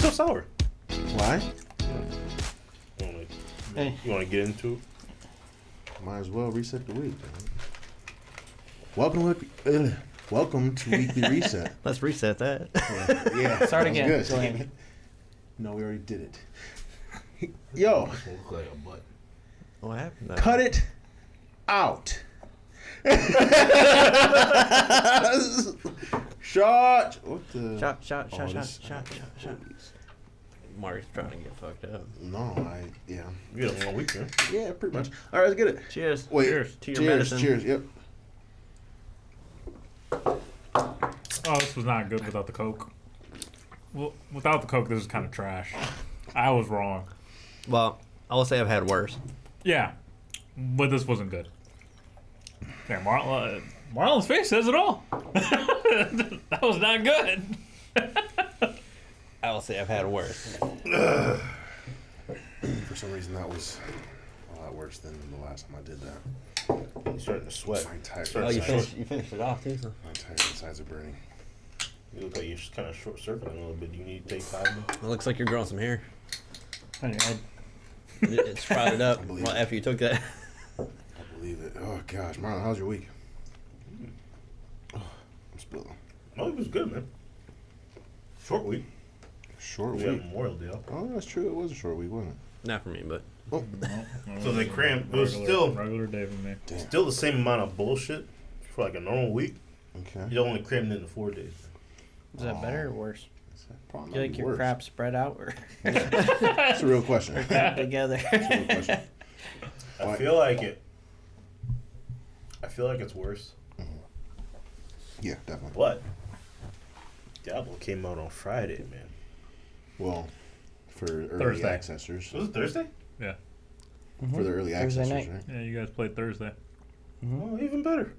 so sour? Why? You want to get into it? Might as well reset the week. Welcome to Weekly Reset. Let's reset that. Yeah, Start that was again. good. Go ahead. No, we already did it. Yo, This will look like a butt. What happened? cut it out. Shot. What the? Shot. Oh, Mark's trying to get fucked up. No, yeah. You had a long week, man. Yeah, pretty much. All right, let's get it. Cheers. Wait, Cheers to your cheers, medicine. cheers. Yep. Oh, this was not good without the Coke. Well, without the Coke, this is kind of trash. I was wrong. Well, I will say I've had worse. Yeah, but this wasn't good. Yeah, Marlon's face says it all. That was not good. I will say I've had worse. For some reason, that was a lot worse than the last time I did that. You're starting to sweat. My entire Oh, you insides- finished it off too. So. My entire insides are burning. You look like you're just kind of short circling a little bit. Do you need to take 5 minutes? It looks like you're growing some hair. On your head. It sprouted up I believe well, it. after you took that. I believe it. Oh gosh, Marlon, how's your week? Oh, I'm spilling. No, it was good, man. Short week. Short We had week. Memorial Day off. Oh, that's true. It was a short week, wasn't it? Not for me, but So they crammed. It was still regular day for me. Damn. still the same amount of bullshit for like a normal week. Okay. You only crammed into 4 days. Is that better or worse? Probably Do you like your crap spread out or That's a real question. together? That's a real question. I Why? feel like it. I feel like it's worse. Yeah, definitely. But Diablo came out on Friday, man. Well, for early Thursday. accessors. Was it Thursday? Yeah. For the early Thursday accessors, night. right? Yeah, you guys played Thursday. Oh, even better.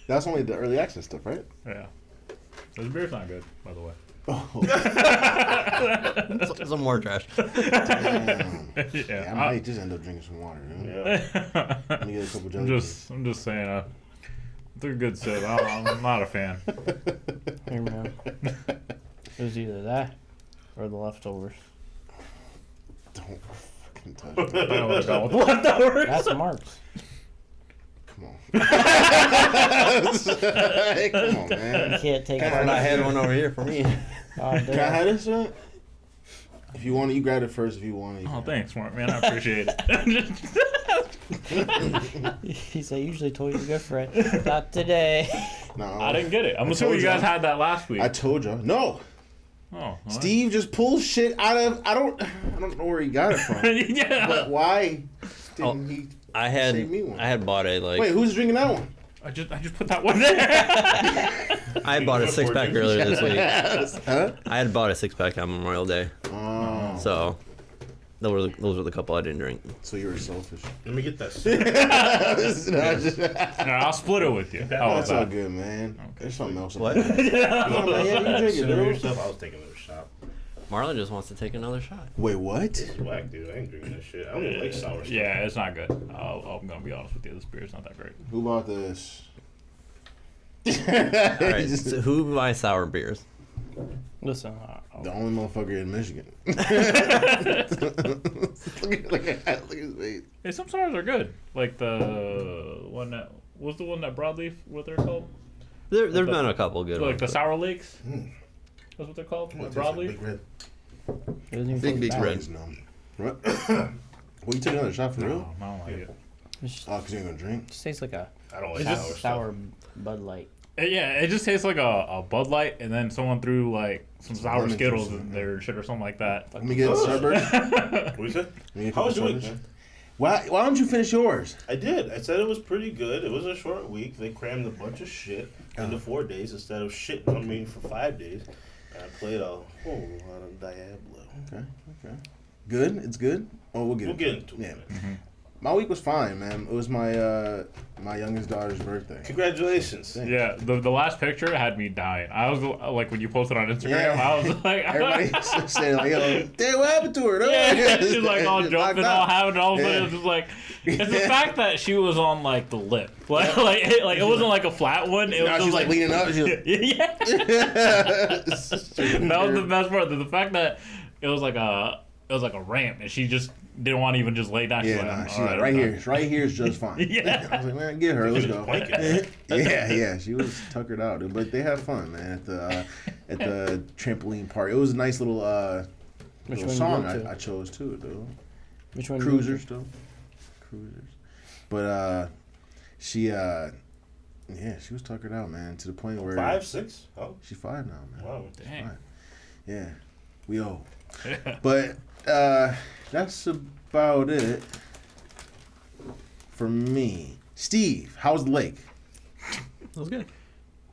That's only the early access stuff, right? Yeah. This beer's not good, by the way. Oh, some more trash. damn. Yeah. Yeah, I might just end up drinking some water. You know? Yeah. Let me get a couple I'm jelly just saying. They're good sip. I'm not a fan. Here, man. It was either that or the leftovers. Don't fucking touch I me. don't want to go with leftovers. That's Mark's. Come on. Hey, come on, You man. can't take Can part. I had one over here for me. Oh, Can I have this shit? If you want it, you grab it first. If you want it, you Oh, can. thanks, Mark, man. I appreciate it. He's like, usually told you to go for it. Not today. No, I didn't get it. I'm I assuming told you guys ya. had that last week. I told you. No. Oh, what? Steve just pulls shit out of. I don't know where he got it from. Yeah. But why didn't he? I Save me one. had bought a Wait, who's drinking that one? I just put that one there. I had bought a 6-pack earlier this week. Huh? I had bought a 6-pack on Memorial Day, Oh, so those were the couple I didn't drink. so you were selfish. Let me get that. Yeah, I'll split it with you. How was That's all that? good, man. There's something else. What? Yeah, you drink it, dude. Yourself, I was taking another shot. Marlon just wants to take another shot. Wait, what? It's whack, dude. I ain't drinking that shit. I don't even like sour stuff. Yeah, it's not good. I'm gonna be honest with you. This beer's not that great. Who bought this? All right, so who buys sour beers? Listen, The only motherfucker in Michigan. look at his face. Hey, some sours are good. Like the one that was the one that broadleaf. What they're called? There's been a couple good Like ones. the but- Sour Lakes. Mm. That's what they're called. What, The tastes like broadleaf. Big Red? it doesn't even Big taste Big bad. Red. He's numb. What? Well, you took another shot for No, real? I don't like it. It just, Oh, because you ain't gonna drink? just tastes like a I don't like It's sour just sour stuff. Bud Light. Yeah, it just tastes like a Bud Light, and then someone threw like some sour lemon Skittles juice in in there. their shit or something like that. Let me get Starburst. What you say? Let me get a How was couple your week, Starburst. man? Why don't you finish yours? I did. I said it was pretty good. It was a short week. They crammed a bunch of shit into 4 days instead of shitting on me for 5 days. And I played a whole lot of Diablo. Okay. Good? It's good? Oh, we'll get We'll into get it. into it. Yeah. Man. My week was fine, man. It was my my youngest daughter's birthday. Congratulations. Yeah, the last picture had me dying. I was like, when you posted on Instagram, Yeah. I was like, Everybody's saying like, "Yo, damn, what happened to her?" yeah, she's like all Just jumping, knocked all out. having all of a sudden, Yeah. it's just like, it's the fact that she was on like the lip, like it wasn't like a flat one. It Now was she's just like leaning up. She's like, yeah, that was the best part. The fact that it was like a ramp, and she just didn't want to even just lay down. Yeah, nah, she's like, right here. Right here is just fine. Yeah. I was like, man, get her. Let's go. Blanket. Yeah. She was tuckered out, dude. But they had fun, man, at the trampoline park. It was a nice little Which little one song you went to? I chose too, dude. Which one? Cruisers, though. Cruisers. But she she was tuckered out, man, to the point where 5, 6? Oh, she's 5 now, man. wow. Dang. Fine. Yeah, we old. But that's about it for me. Steve, how's the lake? That was good.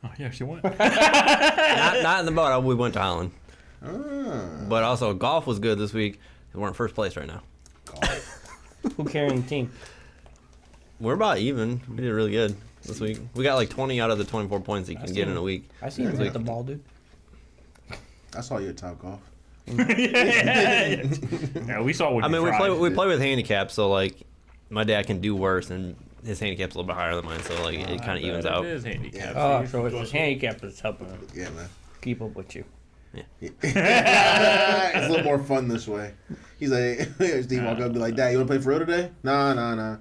Oh yeah, she went. Not in the boat. We went to Holland. Ah, But also, golf was good this week. We're in first place right now. Who carrying the team? We're about even. We did really good this week. We got like 20 out of the 24 points you can get in a week. I seen you hit the ball, dude. I saw you at Top Golf. Yeah, we saw what I mean, you tried. we play with handicaps, so like my dad can do worse, and his handicap's a little bit higher than mine, so like it kind of evens out. It is handicapped. Oh, so it's his handicap that's helping him Yeah, man. keep up with you. It's a little more fun this way. He's like, Steve walk up and be like, Dad, you want to play for real today? Nah.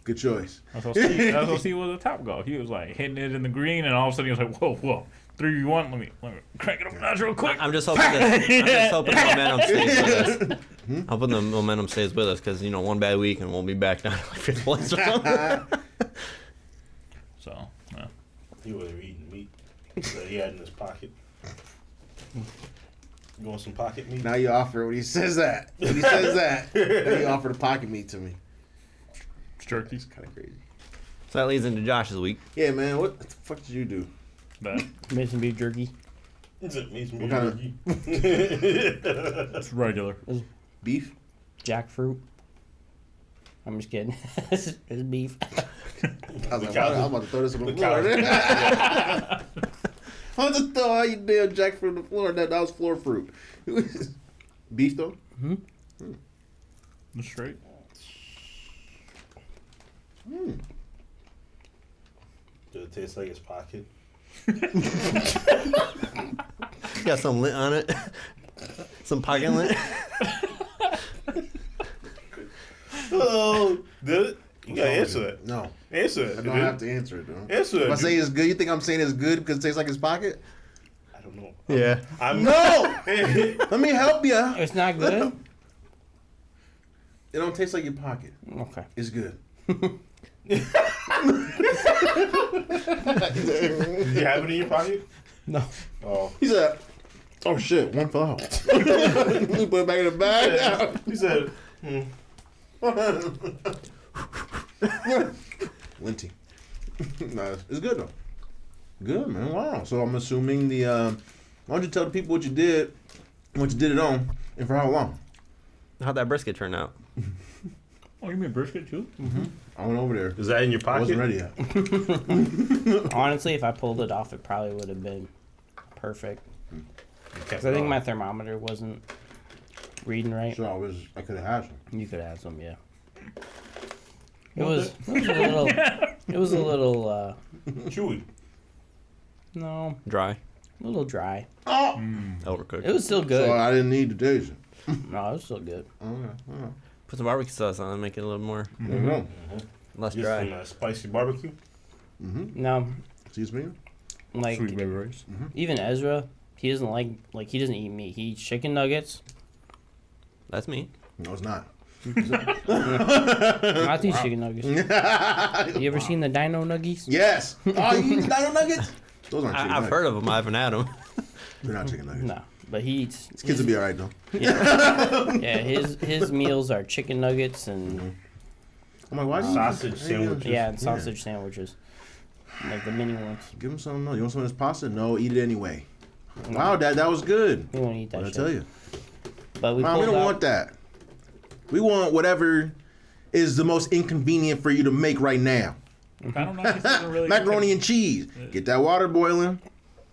Good choice. That's what Steve was at Top Golf. He was like hitting it in the green, and all of a sudden he was like, "Whoa, 3v1. Let me crank it up a notch real quick." I'm just hoping the momentum stays with us. Hoping the momentum stays with us because one bad week and we'll be back down to like fifth place or something. So, yeah. He was eating meat that he had in his pocket. You want some pocket meat? Now you offer when he says that. Now you offer the pocket meat to me. Jerkies. Kind of crazy. So that leads into Josh's week. Yeah, man. What the fuck did you do? That Made some beef jerky. Is it meat? What kind of- it's regular. Beef? Jackfruit. I'm just kidding. It's beef. I was like, I'm about to throw this on the floor. I'm just throw all you damn jackfruit on the floor. That was floor fruit. Beef though? Straight. Did it taste like his pocket? Got some lint on it. Some pocket lint. Oh, did it? You gotta answer that. No. Answer it. I don't have to answer it though. Answer it. If I say it's good, you think I'm saying it's good because it tastes like his pocket? I don't know. Yeah. I'm No! Let me help you. It's not good. It don't taste like your pocket. Okay. It's good. You have it in your pocket? No. Oh. He said, "Oh shit, one fell out." We put it back in the bag. He said, Linty. No, it's good though. Good, man. Wow. So I'm assuming why don't you tell the people what you did it on, and for how long? How'd that brisket turn out? Oh, you mean brisket too? I went over there. is that in your I pocket? wasn't ready yet. Honestly, if I pulled it off, it probably would have been perfect. Because I think my thermometer wasn't reading right. So I could have had some. You could have some, yeah. It was a little. It was a little. Chewy. No, Dry. a little dry. Overcooked. It was still good. So I didn't need to taste it. No, it was still good. Okay. Put some barbecue sauce on it, make it a little more There you go. less Just dry. some spicy barbecue. No, Excuse me. like Sweet baby rice. even Ezra, he doesn't like he doesn't eat meat. He eats chicken nuggets. That's me. No, it's not. Not these chicken nuggets. You ever seen the Dino Nuggies? Yes. Oh, you eat Dino Nuggets? Those aren't chicken I've nuggets. heard of them. I haven't had them. They're not chicken nuggets. No, but he eats. These kids will be all right though. Yeah, his meals are chicken nuggets and I'm like, why do you Sausage sandwiches. yeah, and sausage sandwiches, like the mini ones. Give him some. No, you want some of this pasta? No, eat it anyway. Wow, Dad, that was good. We won't eat that What I shit. tell you, But we Mom, we pulled don't out. want that. We want whatever is the most inconvenient for you to make right now? Potato gnocchi doesn't really. Macaroni and cheese. Get that water boiling.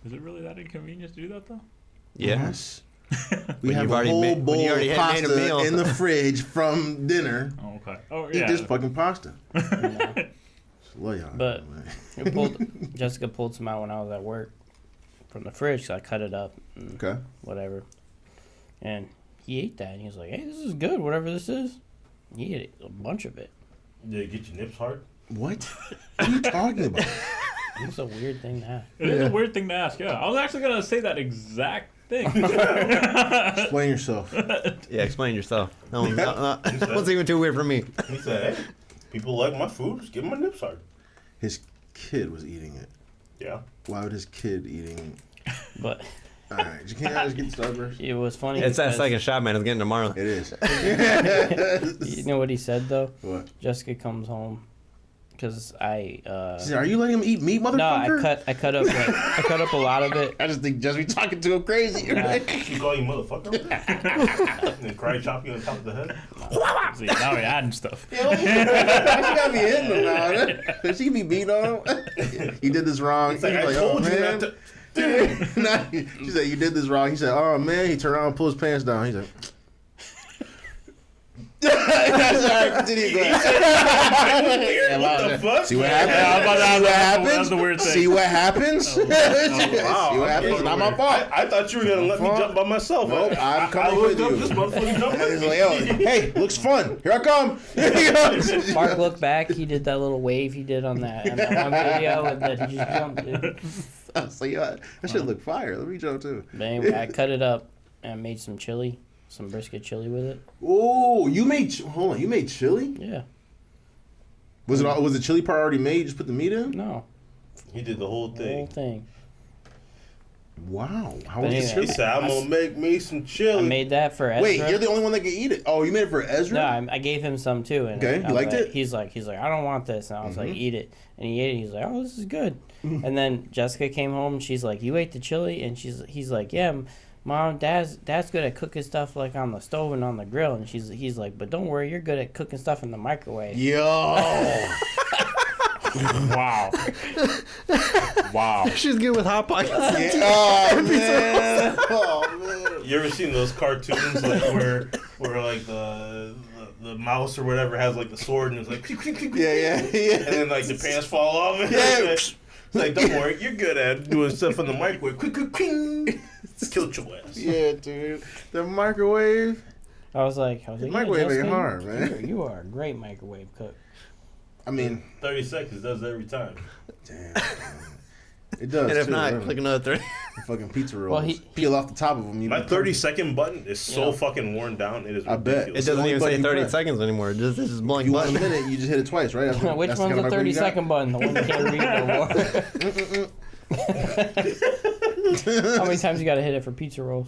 Is it really that inconvenient to do that though? Yeah. Yes. We When have you've a already whole made- when bowl you of already had made a pasta meal. in the fridge from dinner. Oh, okay. Oh, Eat yeah. this fucking pasta. Love y'all. But man. Jessica pulled some out when I was at work from the fridge, so I cut it up and Okay. whatever. And he ate that, and he was like, "Hey, this is good, whatever this is." He ate a bunch of it. Did it get your nips hard? What? What are you talking about? It's a weird thing to ask. It is a weird thing to ask. Yeah, I was actually gonna say that exact thing. Explain yourself. Yeah, explain yourself. No, what's even too weird for me? He said, hey, people like my food, just give them my nips hard. His kid was eating it. Yeah. Why would his kid eating? But All right, you can't just get Starburst. it was funny. It's that because- second shot, man. It's getting to Marlon. It is. You know what he said though? What? Jessica comes home because I. She said, are you letting him eat meat, No, motherfucker? I cut up I cut up a lot of it. I just think just be talking to him crazy. She call you motherfucker? And then karate chop you on top of the head? See, now we're adding stuff. Why she gotta be hitting him now? She be beating on him. You did this wrong. It's like, He's I like, told oh, you man. not to. Nah, she said, you did this wrong. He said, oh, man. He turned around and pulled his pants down. He's like... Sorry, continue, go ahead. What the fuck? See what happens? Yeah, I was about to ask See what that. happens? That's the weird thing. See what happens? Wow, See what happens? It's not my fault. I thought you were gonna let me fault. jump by myself. Nope, I'm coming with you. This motherfucker jumping. He's like, yo, hey, looks fun. Here I come. Mark looked back. He did that little wave he did on that one video, and then he just jumped. Dude. I was like, yo, that shit look fire. Let me jump too. But anyway, I cut it up and made some chili, some brisket chili with it. Oh, you made hold on. You made chili? Yeah. Was the chili part already made? You just put the meat in? No. He did the whole The whole thing. thing. Wow. How But was the anyway, chili? He said, I'm gonna make me some I chili. made that for Ezra. Wait, you're the only one that can eat it. Oh, you made it for Ezra? No, I gave him some too. And Okay, I you was liked like- it? He's like, I don't want this. And I was like, eat it. And he ate it. He's like, oh, this is good. And then Jessica came home and she's like, you ate the chili? And he's like, yeah, Mom, Dad's good at cooking stuff like on the stove and on the grill. And he's like, but don't worry, you're good at cooking stuff in the microwave. Yo. Wow. Wow. She's good with hot pockets. Oh, man. Oh, man. You ever seen those cartoons like where like the mouse or whatever has like the sword and it's like Yeah. and then like the pants fall off. Yeah. It's like, don't worry, you're good at doing stuff in the microwave. Quick, killed your ass. Yeah, dude. The microwave. I was like, yeah, microwave ain't Jessica, hard, man. You are a great microwave cook. I mean, 30 seconds does it every time. damn. It does. And if too, not, doesn't click it? another 3. Fucking pizza rolls. Well, he- peel off the top of them. You My know, 30-second button is so Yeah. fucking worn down. It is I bet. ridiculous. It doesn't only even button say you 30 press. seconds anymore. This is If blank you want a button. minute, you just hit it twice, right? Which That's one's kinda the like what you 30-second button? The one you can't read no more. How many times you got to hit it for pizza rolls?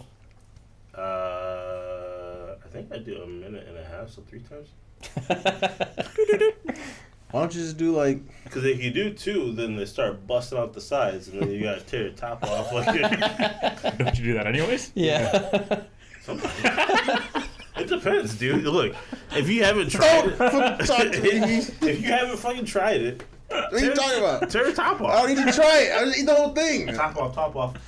I think I do a minute and a half, so 3 times. Why don't you just do like? Because if you do 2, then they start busting out the sides, and then you gotta tear the top off. Like Don't you do that anyways? Yeah. sometimes. It depends, dude. Look, if you haven't tried it, if you haven't fucking tried it, What are you talking about? tear the top I off. don't need to try it. I just eat the whole thing. Top off.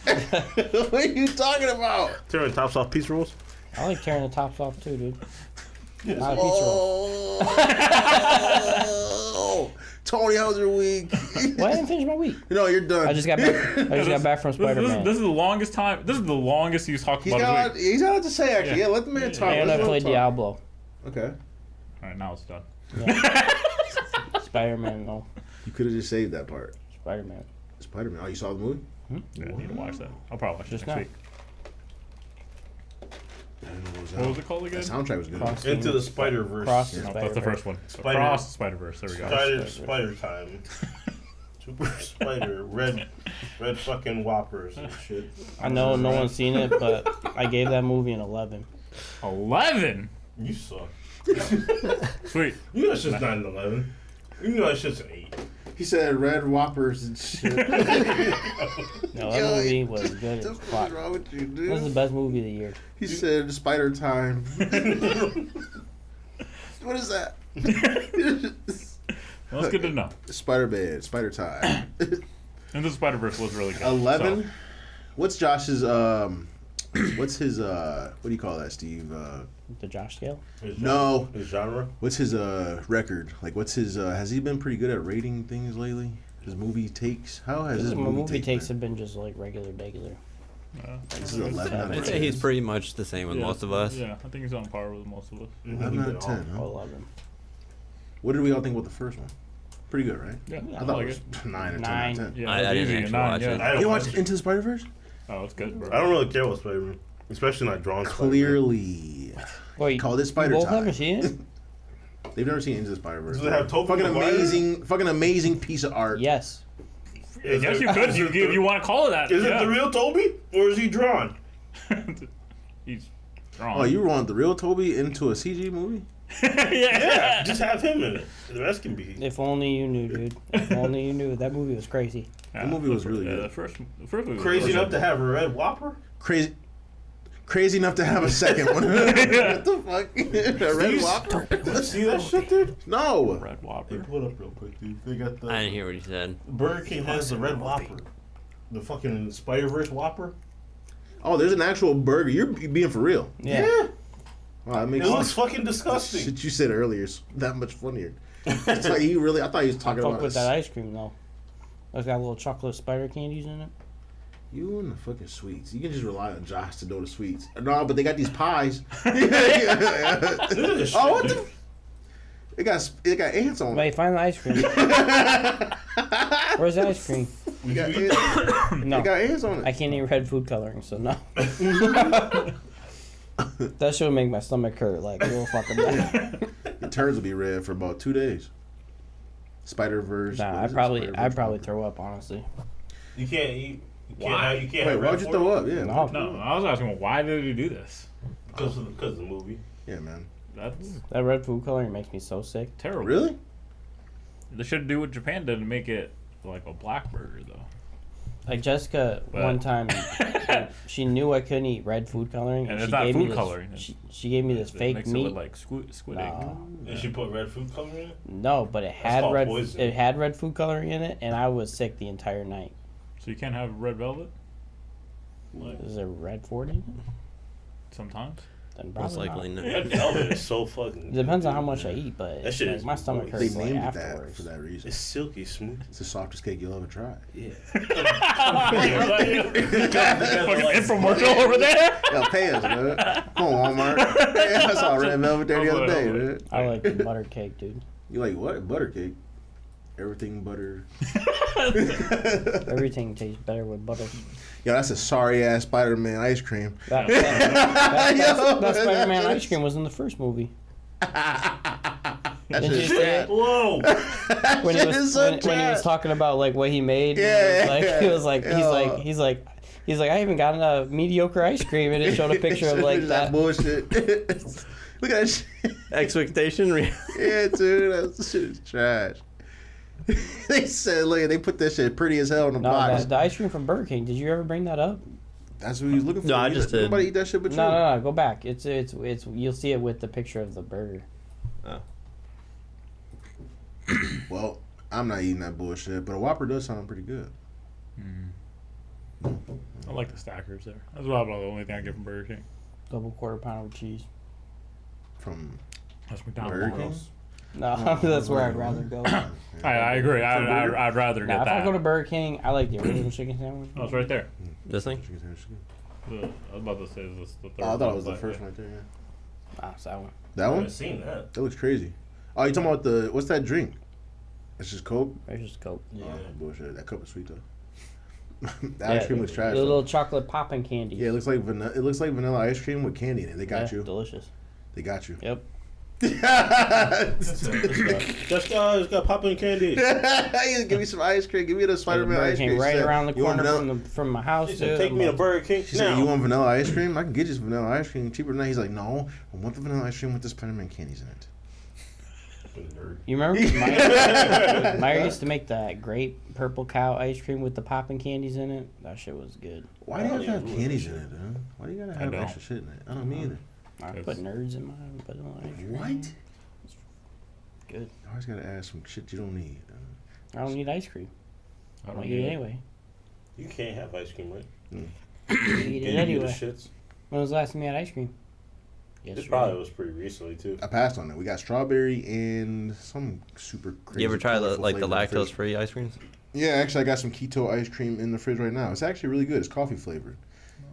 What are you talking about? Tearing tops off pizza rolls. I like tearing the tops off too, dude. Not a pizza roll. Oh, Tony, how's your week? Well, I didn't finish my week. No, you're done. I just got back from Spider Man. This is the longest time. This is the longest he's talked He's about got, his week. he's got a lot to say, actually. Yeah, let the man talk. And Let I him played talk. Diablo. Okay. All right, now it's done. Spider Man, no. You could have just saved that part. Spider Man. Spider-Man. Oh, you saw the movie? Yeah, I need to watch that. I'll probably watch it Just next now. week. I didn't know What was it called again? The soundtrack was good. Cross- Into the Spider-Verse. Cross No, the that's the Spider-Verse. first one. Spider- Cross the Spider-Verse. There we go. Spider time. Super Spider. Red fucking Whoppers and shit. I know no one's seen it, but I gave that movie an 11. 11. You suck. Sweet. You know that shit's not an 11. You know that shit's an 8. He said red whoppers and shit. No, that movie was good as What's fuck. wrong with you, It was the dude? best movie of the year. He said spider time. What is that? Well, it's good to know. Spider bed, spider tie. And the Spider-Verse was really good. 11. so. What's Josh's what's his what do you call that, Steve? The Josh scale. No. His genre. What's his record? Like, what's his has he been pretty good at rating things lately? His movie takes? How has his My movie takes been? have been just like regular. This is 11 out I'd of say 10. he's pretty much the same with most of us. Yeah, I think he's on par with most of us. 11 out of 10, huh? 11. What did we all think about the first one? Pretty good, right? Yeah, I I thought like it it. was 9 or 10 out Nine. of 10. Yeah, I it's didn't easy, actually 9, watch yeah. it. I You don't watched watch Into the Spider-Verse? Oh, it's good, bro. I don't really care about Spider-Man, especially not drawn. Spider-Man. Clearly. Wait, Called it Spider you both Tie. haven't seen it? They've never seen Into the Spider-Verse. Does it have Tobey fucking Maguire? fucking amazing piece of art. Yes. Yes, you could if you want to call it that. Is yeah. it the real Toby or is he drawn? He's strong. Oh, you want the real Toby into a CG movie? Yeah, just have him in it. The rest can be. If only you knew, dude. If only you knew. That movie was crazy. Yeah, The movie was the- really yeah, good. The first movie was Crazy really enough good. to have a red Whopper. Crazy enough to have a second one. What the fuck? A red These- Whopper? See that shit, dude? No. Red Hey, Whopper. pull it up real quick, dude. They got I didn't the hear what he said. Burger King has the red Whopper, the fucking Spider-Verse Whopper. Oh, there's an actual burger. You're being for real. Yeah. Wow, that It makes looks fucking disgusting. shit you said earlier is that much funnier. It's like he really. I thought he was talking Fuck about with that ice cream though. It's got little chocolate spider candies in it. you and the fucking sweets. You can just rely on Josh to know the sweets. No, but they got these pies. Look at this Oh, shit, what dude. the? It got ants on it. Wait, find the ice cream. Where's the ice cream? It got ants, No, it got ants on I it. can't eat red food coloring, so no. That should make my stomach hurt like real fucking bad. The turds will be red for about 2 days. Spider-Verse. Nah, what I'd is it? probably Spider-Verse. throw up honestly. You can't eat. You can't Why? have. You can't Wait, have why'd red you for throw it? up? Yeah. No. No, I was asking why did he do this? Because of the movie. Yeah, man. That's That red food coloring makes me so sick. terrible. Really? They should do what Japan did and make it like a black burger though. Like Jessica, But- one time, she knew I couldn't eat red food coloring, And she it's not gave food me this, coloring. She gave me this It fake makes it meat. with like squid egg. No, And she put red food coloring in it. no, but it had called red. poison. It had red food coloring in it, and I was sick the entire night. So you can't have red velvet Is there red food in it? sometimes. Then Most probably likely not. no. Red velvet is so fucking. It depends on how much I eat, but That shit like, is my stomach moist. They hurts like named it that afterwards. for that reason. It's silky smooth. It's the softest cake you'll ever try. Yeah. Fucking infomercial over there. Yo, pay us, man. Come on, Walmart. Yeah, I saw red velvet there the other day, man. I like the butter cake, dude. You like what? Butter cake? Everything butter. Everything tastes better with butter. Yo, that's a sorry ass Spider-Man ice cream. That Spider-Man ice cream was in the first movie. That Did you shit see trash. it? Whoa. When he Shit was is so when he was trash. talking about like what he made, Yeah, he was like yeah. he's like I even got a mediocre ice cream, and it showed a picture of like that. bullshit. Look at that shit. Expectation. Yeah, dude, that shit is trash. They said, look, they put that shit pretty as hell in the No, box. the ice cream from Burger King. Did you ever bring that up? That's what he was looking for. No, I just did. Nobody eat that shit but you. No. Go back. It's you'll see it with the picture of the burger. Well, I'm not eating that bullshit, but a Whopper does sound pretty good. I like the stackers there. That's about the only thing I get from Burger King. Double quarter pounder with cheese. From That's Burger King? McDonald's. No, that's where I'd rather go. I agree. I'd rather Now, get if I that. go to Burger King, I like the original chicken sandwich. Oh, it's right there. This thing. I was about to say this the third. Oh, I thought it was the but, first yeah. one right there. Yeah. Ah, it's that one. That I one? haven't seen that. That looks crazy. Oh, you talking about the what's that drink? It's just Coke. It's just Coke. Yeah. Oh, bullshit. That cup is sweet though. The ice cream looks trash. The though. little chocolate popping candy. Yeah, it looks like vanilla. It looks like vanilla ice cream with candy in it. They got you. Delicious. They got you. Yep. It's got popping candy. Give me some ice cream. Give me the Spider-Man Burger ice King cream. right She said, around the "You want corner vanilla-" from my house. She said, dude. take me to Burger King She said, now. "You want vanilla ice cream? I can get you some vanilla ice cream cheaper than that." He's like, "No, I want the vanilla ice cream with the Spider-Man candies in it." You remember? Meyer used to make that great purple cow ice cream with the popping candies in it. That shit was good. Why do you have to have candies in it, dude? Why do you gotta have don't. extra shit in it? I don't mean I put nerds in mine. Put it on ice cream. What? good. You always gotta add some shit you don't need. I don't need ice cream. I I'll don't eat need it it. anyway. You can't have ice cream, right? I eat Can it you do the anyway. shits? When was the last time you had ice cream? It probably was pretty recently too. I passed on it. We got strawberry and some super crazy. You ever try the colorful the flavor in fridge. lactose-free ice creams? Yeah, actually, I got some keto ice cream in the fridge right now. It's actually really good. It's coffee flavored.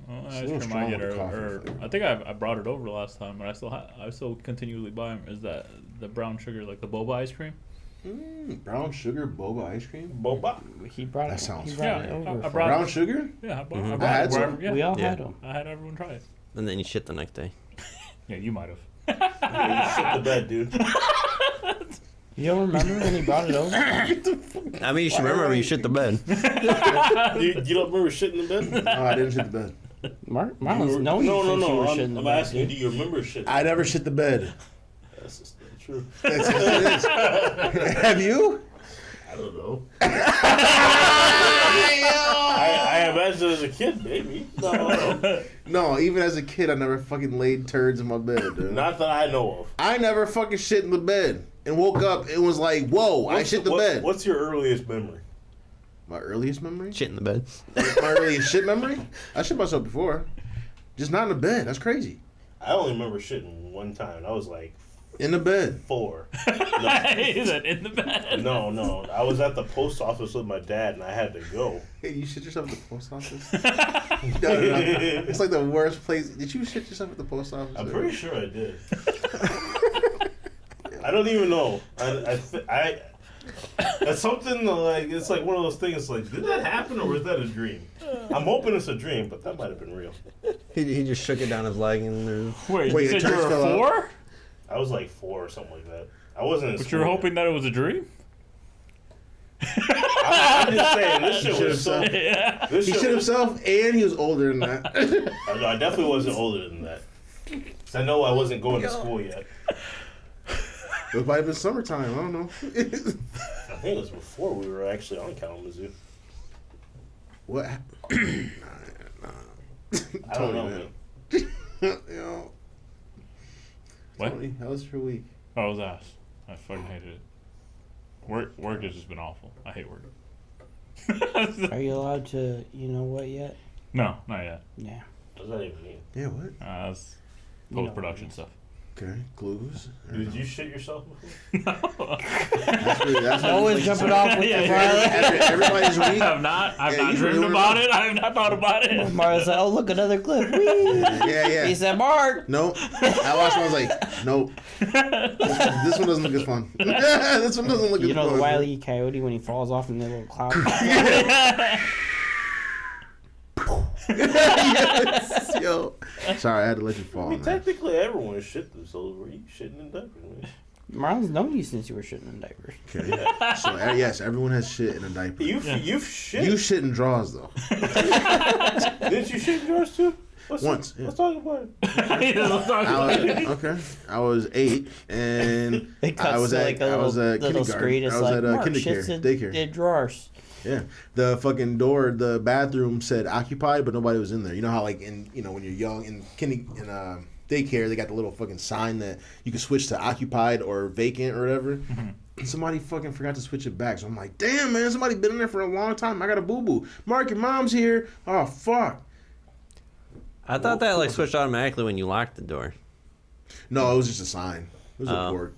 Well, It's a ice little cream strong I get, with the coffee or flavor. I think I brought it over last time, but I still continually buy them. Is that the brown sugar, like the boba ice cream? Brown sugar boba ice cream. Boba. He brought That it. sounds He brought it fire. over. I for brought- Brown sugar? Yeah, I brought, Mhm. I I brought had it some. wherever. Yeah, We all Yeah. had them. I had everyone try it. And then you shit the next day. Yeah, you might have. Yeah, you shit the bed, dude. You don't remember when he brought it over? I mean, you should remember you shit the bed. You don't remember shitting in bed? No, I didn't shit the bed. Marlon's no, you no. you were shitting the I'm bed, asking you, dude. do you remember shitting? I never shit the bed. That's just not true. That's just it is. Have you? I don't know. I imagine as a kid, maybe. No. No, even as a kid, I never fucking laid turds in my bed, dude. Not that I know of. I never fucking shit in the bed and woke up and was like, whoa, I shit the bed. What's your earliest memory? My earliest memory? Shit in the bed. My earliest shit memory? I shit myself before. Just not in the bed. That's crazy. I only remember shitting one time. I was like In the bed. 4. Is that in the bed? No. I was at the post office with my dad, and I had to go. Hey, you shit yourself at the post office? No. It's like the worst place. Did you shit yourself at the post office? I'm pretty sure I did. I don't even know. I that's something like, it's like one of those things. Like, did that happen or was that a dream? I'm hoping it's a dream, but that might have been real. He just shook it down his leg and there's... Wait, Wait, you your said you turds were fell out? 4? I was like 4 or something like that. I wasn't. In But school you were yet. hoping that it was a dream? I'm just saying this shit was so. Yeah. This He shit shit was, himself and he was older than that. I definitely wasn't older than that. 'Cause I know I wasn't going to school yet. It might have been summertime. I don't know. I think it was before we were actually on Kalamazoo. What? I don't know, man. Yo, What? Tony, how was your week? Oh, I was asked. I fucking hated it. Work has just been awful. I hate work. Are you allowed to, you know what yet? No, not yet. Yeah. What does that even mean? Yeah, what? That's You know post-production stuff. Okay, clues. Did you shit yourself before? That's Always jumping off with Yeah, the yeah. Marlon. Everybody's week. I've not Yeah, not you dreamed really about know. it. I have not thought about it. Marlon's like, oh, look, another clip. Whee! Yeah. He said, Mark. Nope. I watched one. I was like, nope. This one doesn't look as fun. This one doesn't look as You know fun. the Wile E. Coyote when he falls off in the little cloud? Yes, yo. Sorry, I had to let you I fall, mean, man. technically everyone shit themselves. Were you shitting in diapers, man? Marlon's known you since you were shitting in diapers. Okay. So yes, everyone has shit in a diaper. You've shit. You shit in drawers though. Didn't you shit in yours too? Once, yeah. Let's talk about it. Okay. I was 8 and It cuts I was to at like a I was little, at little kindergarten. screen. It's I was like, at Mark kindergarten, shits in daycare. drawers. Yeah, the fucking door, the bathroom said occupied, but nobody was in there. You know how like when you're young in daycare, they got the little fucking sign that you can switch to occupied or vacant or whatever. Mm-hmm. Somebody fucking forgot to switch it back, so I'm like, damn man, somebody been in there for a long time. I got a boo boo. Mark, your mom's here. Oh fuck. I thought that like switched automatically when you locked the door. No, it was just a sign. It was a Oh. board.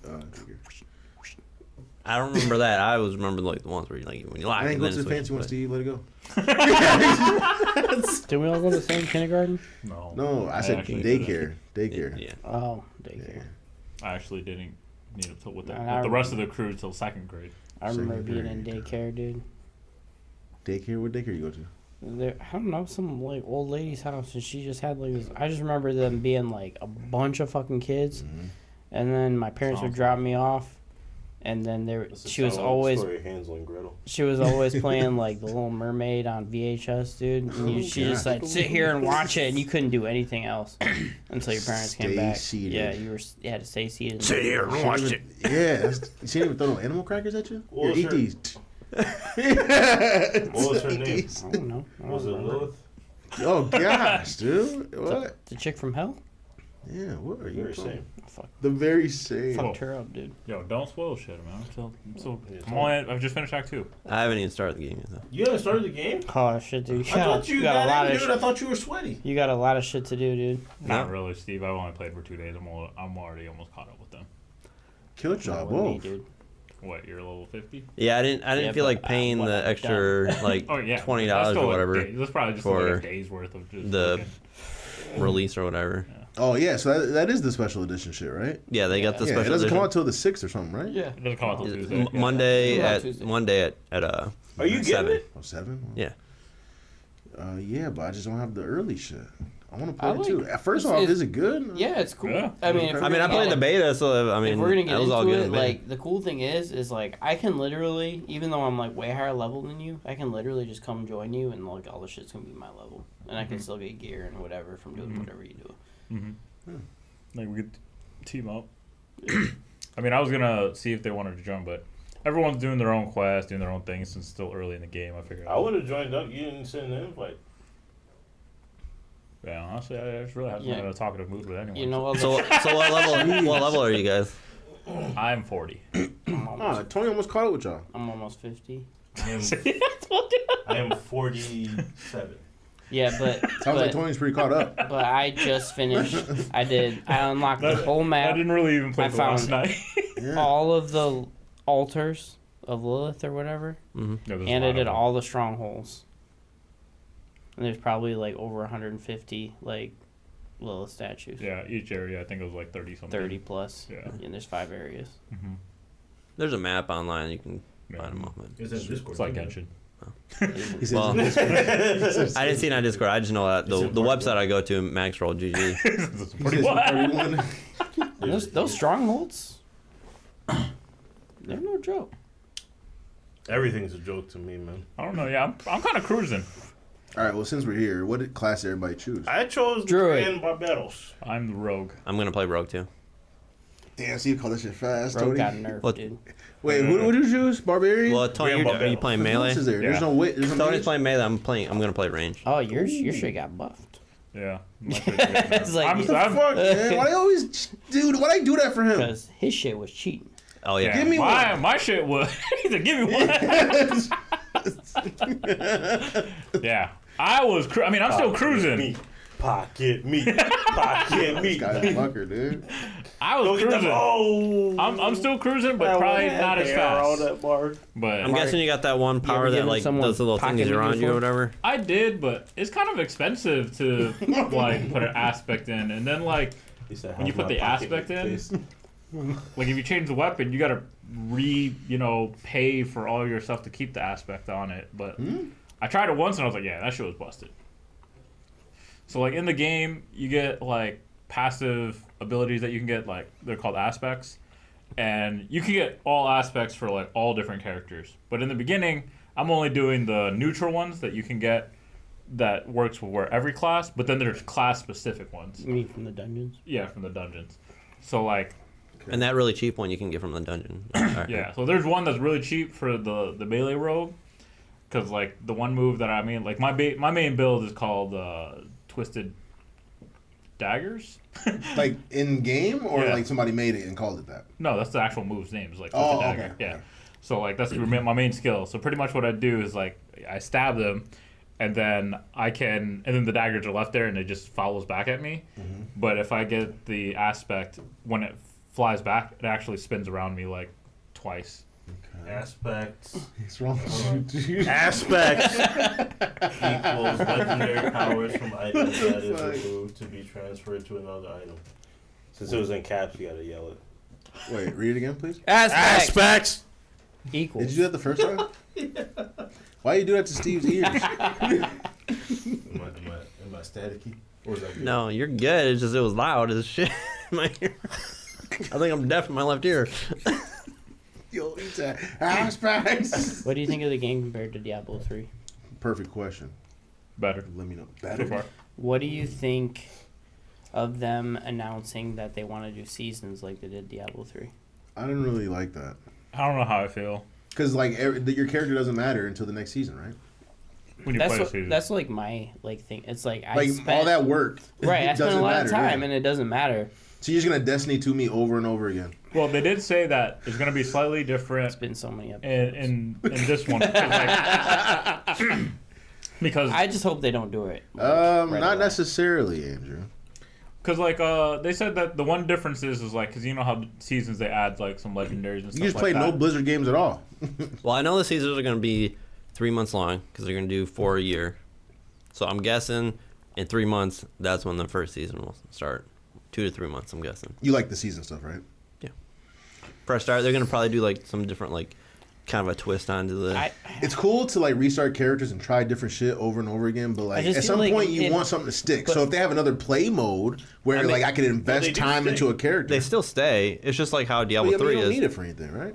I don't remember that. I always remember like the ones where you like when you lock I it. ain't go and to then the it fancy ones, switches, Steve. Let it go. Did we all go to the same kindergarten? No. No, I said actually daycare. but- Daycare. Yeah. Oh, Yeah. daycare. I actually didn't need it till with the, I with the rest of remember. the crew till 2nd grade. I remember Second being in grade. daycare, dude. Daycare? What daycare you go to? There, I don't know, some like old lady's house, and she just had like this. I just remember them being like a bunch of fucking kids, and then my parents would Sounds drop me off, and then she was always Hansel and Gretel. playing like the Little Mermaid on VHS, dude. And she just like sit here and watch it, and you couldn't do anything else until your parents came Stay back. seated. Yeah, you had to stay seated. Sit here and watch it. Yeah, you see even throw no animal crackers at you? What Here, was eat her- these. What was her Eat name? these. I don't know. I don't Was it remember. Lilith? Oh gosh, dude. What? The chick from hell? Yeah, what are you Very talking? same. Fuck, The very same. fucked her up, dude. Yo, don't spoil shit, man. Yeah, I'm only, I've just finished Act 2. I haven't even started the game yet, though. You haven't started the game? Oh shit, dude. I thought you got a lot got of. dude. I thought you were sweaty. You got a lot of shit to do, dude. Not Yeah. really, Steve. I've only played for 2 days. I'm already almost caught up with them. Kill job. More than me, Whoa. dude. What, you're level 50? Yeah, I didn't Yeah, feel like but, paying what the I've extra like Oh, yeah. $20 That's still or like whatever days. That's probably just for like a day's worth of just the looking. release or whatever. Oh yeah, so that is the special edition shit, right? Yeah, they got the Yeah, it special doesn't come edition. out till the 6th or something, right? Yeah. It doesn't come out till Is it Tuesday. Yeah. Monday Come out at Tuesday. Monday at Are you getting 7. it? Oh, 7? Yeah. Yeah, but I just don't have the early shit. I want to play I it like- too. First it's- off, is it good? Yeah, it's cool. Yeah. I mean, if I we're I mean, I gonna played get- the beta, so I mean, if we're gonna get that was all into good. it, in the beta. like the cool thing is like I can literally, even though I'm like way higher level than you, I can literally just come join you and like all the shit's gonna be my level, and I can still get gear and whatever from doing whatever you do. Like, we could team up. I mean, I was going to see if they wanted to join, but everyone's doing their own quest, doing their own things since it's still early in the game. I figured. I would have joined up. You didn't send an invite. Yeah, honestly, I just really haven't Yeah. been in a talkative mood with anyone. You know what? so what level? What level are you guys? I'm 40. Ah, Tony almost caught up with y'all. I'm almost 50. I am, I told you. I am 47. Yeah, but Sounds like but, Tony's pretty caught up. but I just finished. I unlocked the whole I map, didn't really even play I the last found- night. Yeah. all of the altars of Lilith or whatever, Yeah, there's a and I lot did of them. all the strongholds. And there's probably like over 150 like Lilith statues. Yeah, each area I think it was like 30 something. 30 plus. Yeah. And there's 5 areas. There's a map online. You can Yeah. find them all. It's in Discord. It's like too. Genshin. He says, Well, I didn't see it on Discord. I just know that It's the in part website I go to, Maxroll GG. he says, What? 41. And those strongholds, they're no joke. Everything's a joke to me, man. I don't know. Yeah, I'm kind of cruising. All right, well, since we're here, what did class everybody choose? I chose Druid. Grand Barbados. I'm the rogue. I'm gonna play Rogue too. Damn, so you call that shit fast, Rogue Tony. got nerfed, What? dude. Wait, who did you choose? Barbarian? Well, Tony, Grand are you Barbados. playing Who melee? else is there? There's Yeah. no wit. There's no Tony's mage? playing melee. I'm gonna play range. Oh, your shit got buffed. Yeah. It's like- I'm, What the fuck, man? Why I always, dude? Why I do that for him? Because his shit was cheating. Oh yeah. Give me my shit was either give me one. Yeah, I was. I mean, I'm still cruising. Meat. Pocket meat. Pocket meat. Guy a fucker, dude. I Don't was get them. cruising. Oh. I'm still cruising, but probably not as All fast. that bar. But I'm guessing you got that one power ever that given like someone does the little pocket thingies around you before? or whatever. I did, but it's kind of expensive to like put an aspect in, and then like He said, when you "How's put my the pocket aspect meat in, taste?" like if you change the weapon, you gotta pay for all your stuff to keep the aspect on it. But I tried it once and I was like, yeah, that shit was busted. So like in the game, you get like passive abilities that you can get, like they're called aspects, and you can get all aspects for like all different characters. But in the beginning, I'm only doing the neutral ones that you can get that works for every class. But then there's class specific ones. You mean from the dungeons? Yeah, from the dungeons. So like. And that really cheap one you can get from the dungeon. Alright. Yeah, so there's one that's really cheap for the melee rogue, because like the one move that I mean, like my main build is called Twisted Daggers. Like in game, or Yeah. like somebody made it and called it that? No, that's the actual move's name. It's like Twisted Oh, Dagger. okay, Yeah. okay. So like that's my main skill. So pretty much what I do is like I stab them, and then the daggers are left there and it just follows back at me. Mm-hmm. But if I get the aspect, when it flies back, it actually spins around me like twice. Aspects. What's wrong with you? Aspects equals legendary powers from items that is Fuck. removed to be transferred to another item. Since it was in caps, you gotta yell it. Wait, read it again, please. Aspects Equals. Did you do that the first time? Why you do that to Steve's ears? Am I staticky? Or is that good? No, you're good. It's just it was loud as shit in my ear. I think I'm deaf in my left ear. Yo, he said aspects. What do you think of the game compared to Diablo 3? Perfect question. Better. Let me know. So Better. far. What do you think of them announcing that they want to do seasons like they did Diablo 3? I didn't really like that I don't know how I feel. because like your character doesn't matter until the next season, right? when you play the season. That's like my thing. It's like I Like spent all that work. right. I spent a lot of time, yeah. and it doesn't matter. So you're just gonna Destiny 2 me over and over again. Well, they did say that it's going to be slightly different It's been so many episodes. in this one. Because I just hope they don't do it. Not away. necessarily, Andrew. they said that the one difference is like, because you know how seasons they add like some legendaries and You stuff just like play that. no Blizzard games at all. Well, I know the seasons are going to be 3 months long because they're going to do 4 a year. So I'm guessing in 3 months, that's when the first season will start. 2 to 3 months, I'm guessing. You like the season stuff, right? For a start, they're going to probably do like some different like kind of a twist onto the. It's cool to like restart characters and try different shit over and over again, but like just at feel some like point you want something to stick. So if they have another play mode where like I can invest they do time stay. into a character, They still stay. It's just like how Diablo but, 3 you don't is. need it for anything, right?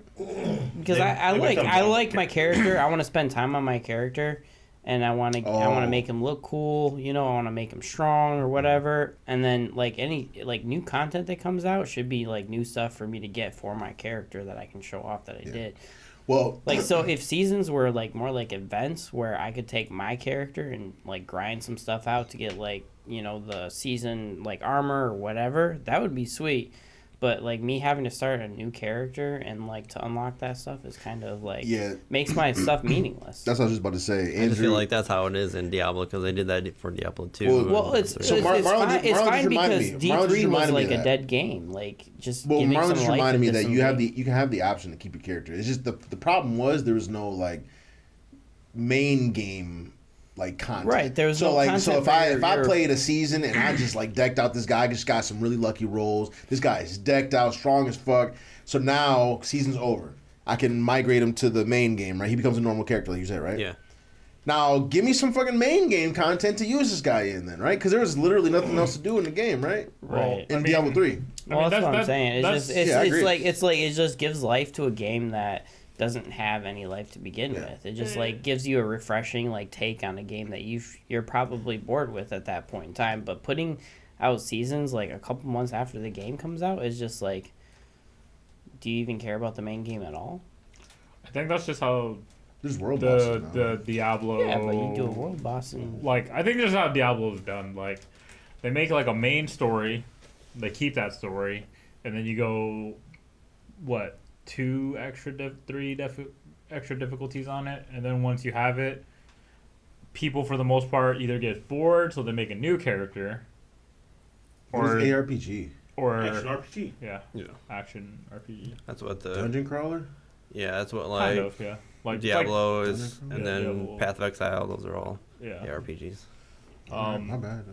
Because They I become like dumb. my character. I want to spend time on my character, and I want to make him look cool. You know, I want to make him strong or whatever. And then like any like new content that comes out should be like new stuff for me to get for my character that I can show off that I did. Well, Like so, if seasons were like more like events where I could take my character and like grind some stuff out to get like the season like armor or whatever, that would be sweet. But like me having to start a new character and like to unlock that stuff is kind of like makes my stuff meaningless. that's what I was just about to say. Andrew, I just feel like that's how it is in Diablo because they did that for Diablo 2. Well, it's So Marlon fine just reminded because me- Marlon just D3 was reminded me like of a that. dead game. Like just well, giving Marlon some just life reminded me into that some you can have the option to keep your character. It's just the problem was there was no like main game like content. Right, there was so no like content so if for I your- played a season and I just like decked out this guy, just got some really lucky rolls. This guy is decked out, strong as fuck. So now season's over. I can migrate him to the main game, right? He becomes a normal character, like you said, right? Yeah. Now give me some fucking main game content to use this guy in, then, right? Because there was literally nothing else to do in the game, right? Right. In Diablo 3. Well, that's what I'm saying. It's just I agree. it's like it just gives life to a game that doesn't have any life to begin with. It just like gives you a refreshing like take on a game that you're probably bored with at that point in time. But putting out seasons like a couple months after the game comes out is just like, do you even care about the main game at all? I think that's just how There's world bosses now. the Diablo. Yeah, but you do a world boss and Like I think that's how Diablo is done. Like they make like a main story, they keep that story, and then you go, what, 2 extra, 3 extra difficulties on it, and then once you have it, people for the most part either get bored, so they make a new character, What is ARPG? or Action RPG. yeah, Yeah. action RPG. That's what the. Dungeon crawler? Yeah, that's what Kind like of, yeah. Like Diablo is, Yeah, and then Diablo. Path of Exile. Those are all yeah. ARPGs. My bad.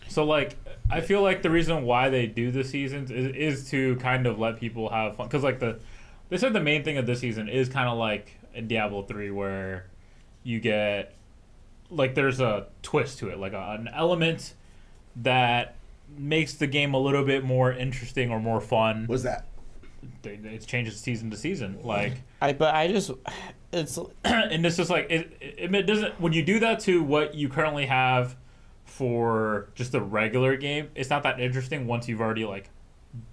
So like, I feel like the reason why they do the seasons is to kind of let people have fun. Because like they said the main thing of this season is kind of like in Diablo 3 where you get, like there's a twist to it, like an element that makes the game a little bit more interesting or more fun. What's that? It changes season to season. Like, it's and it's just like, it doesn't, when you do that to what you currently have for just the regular game, it's not that interesting once you've already like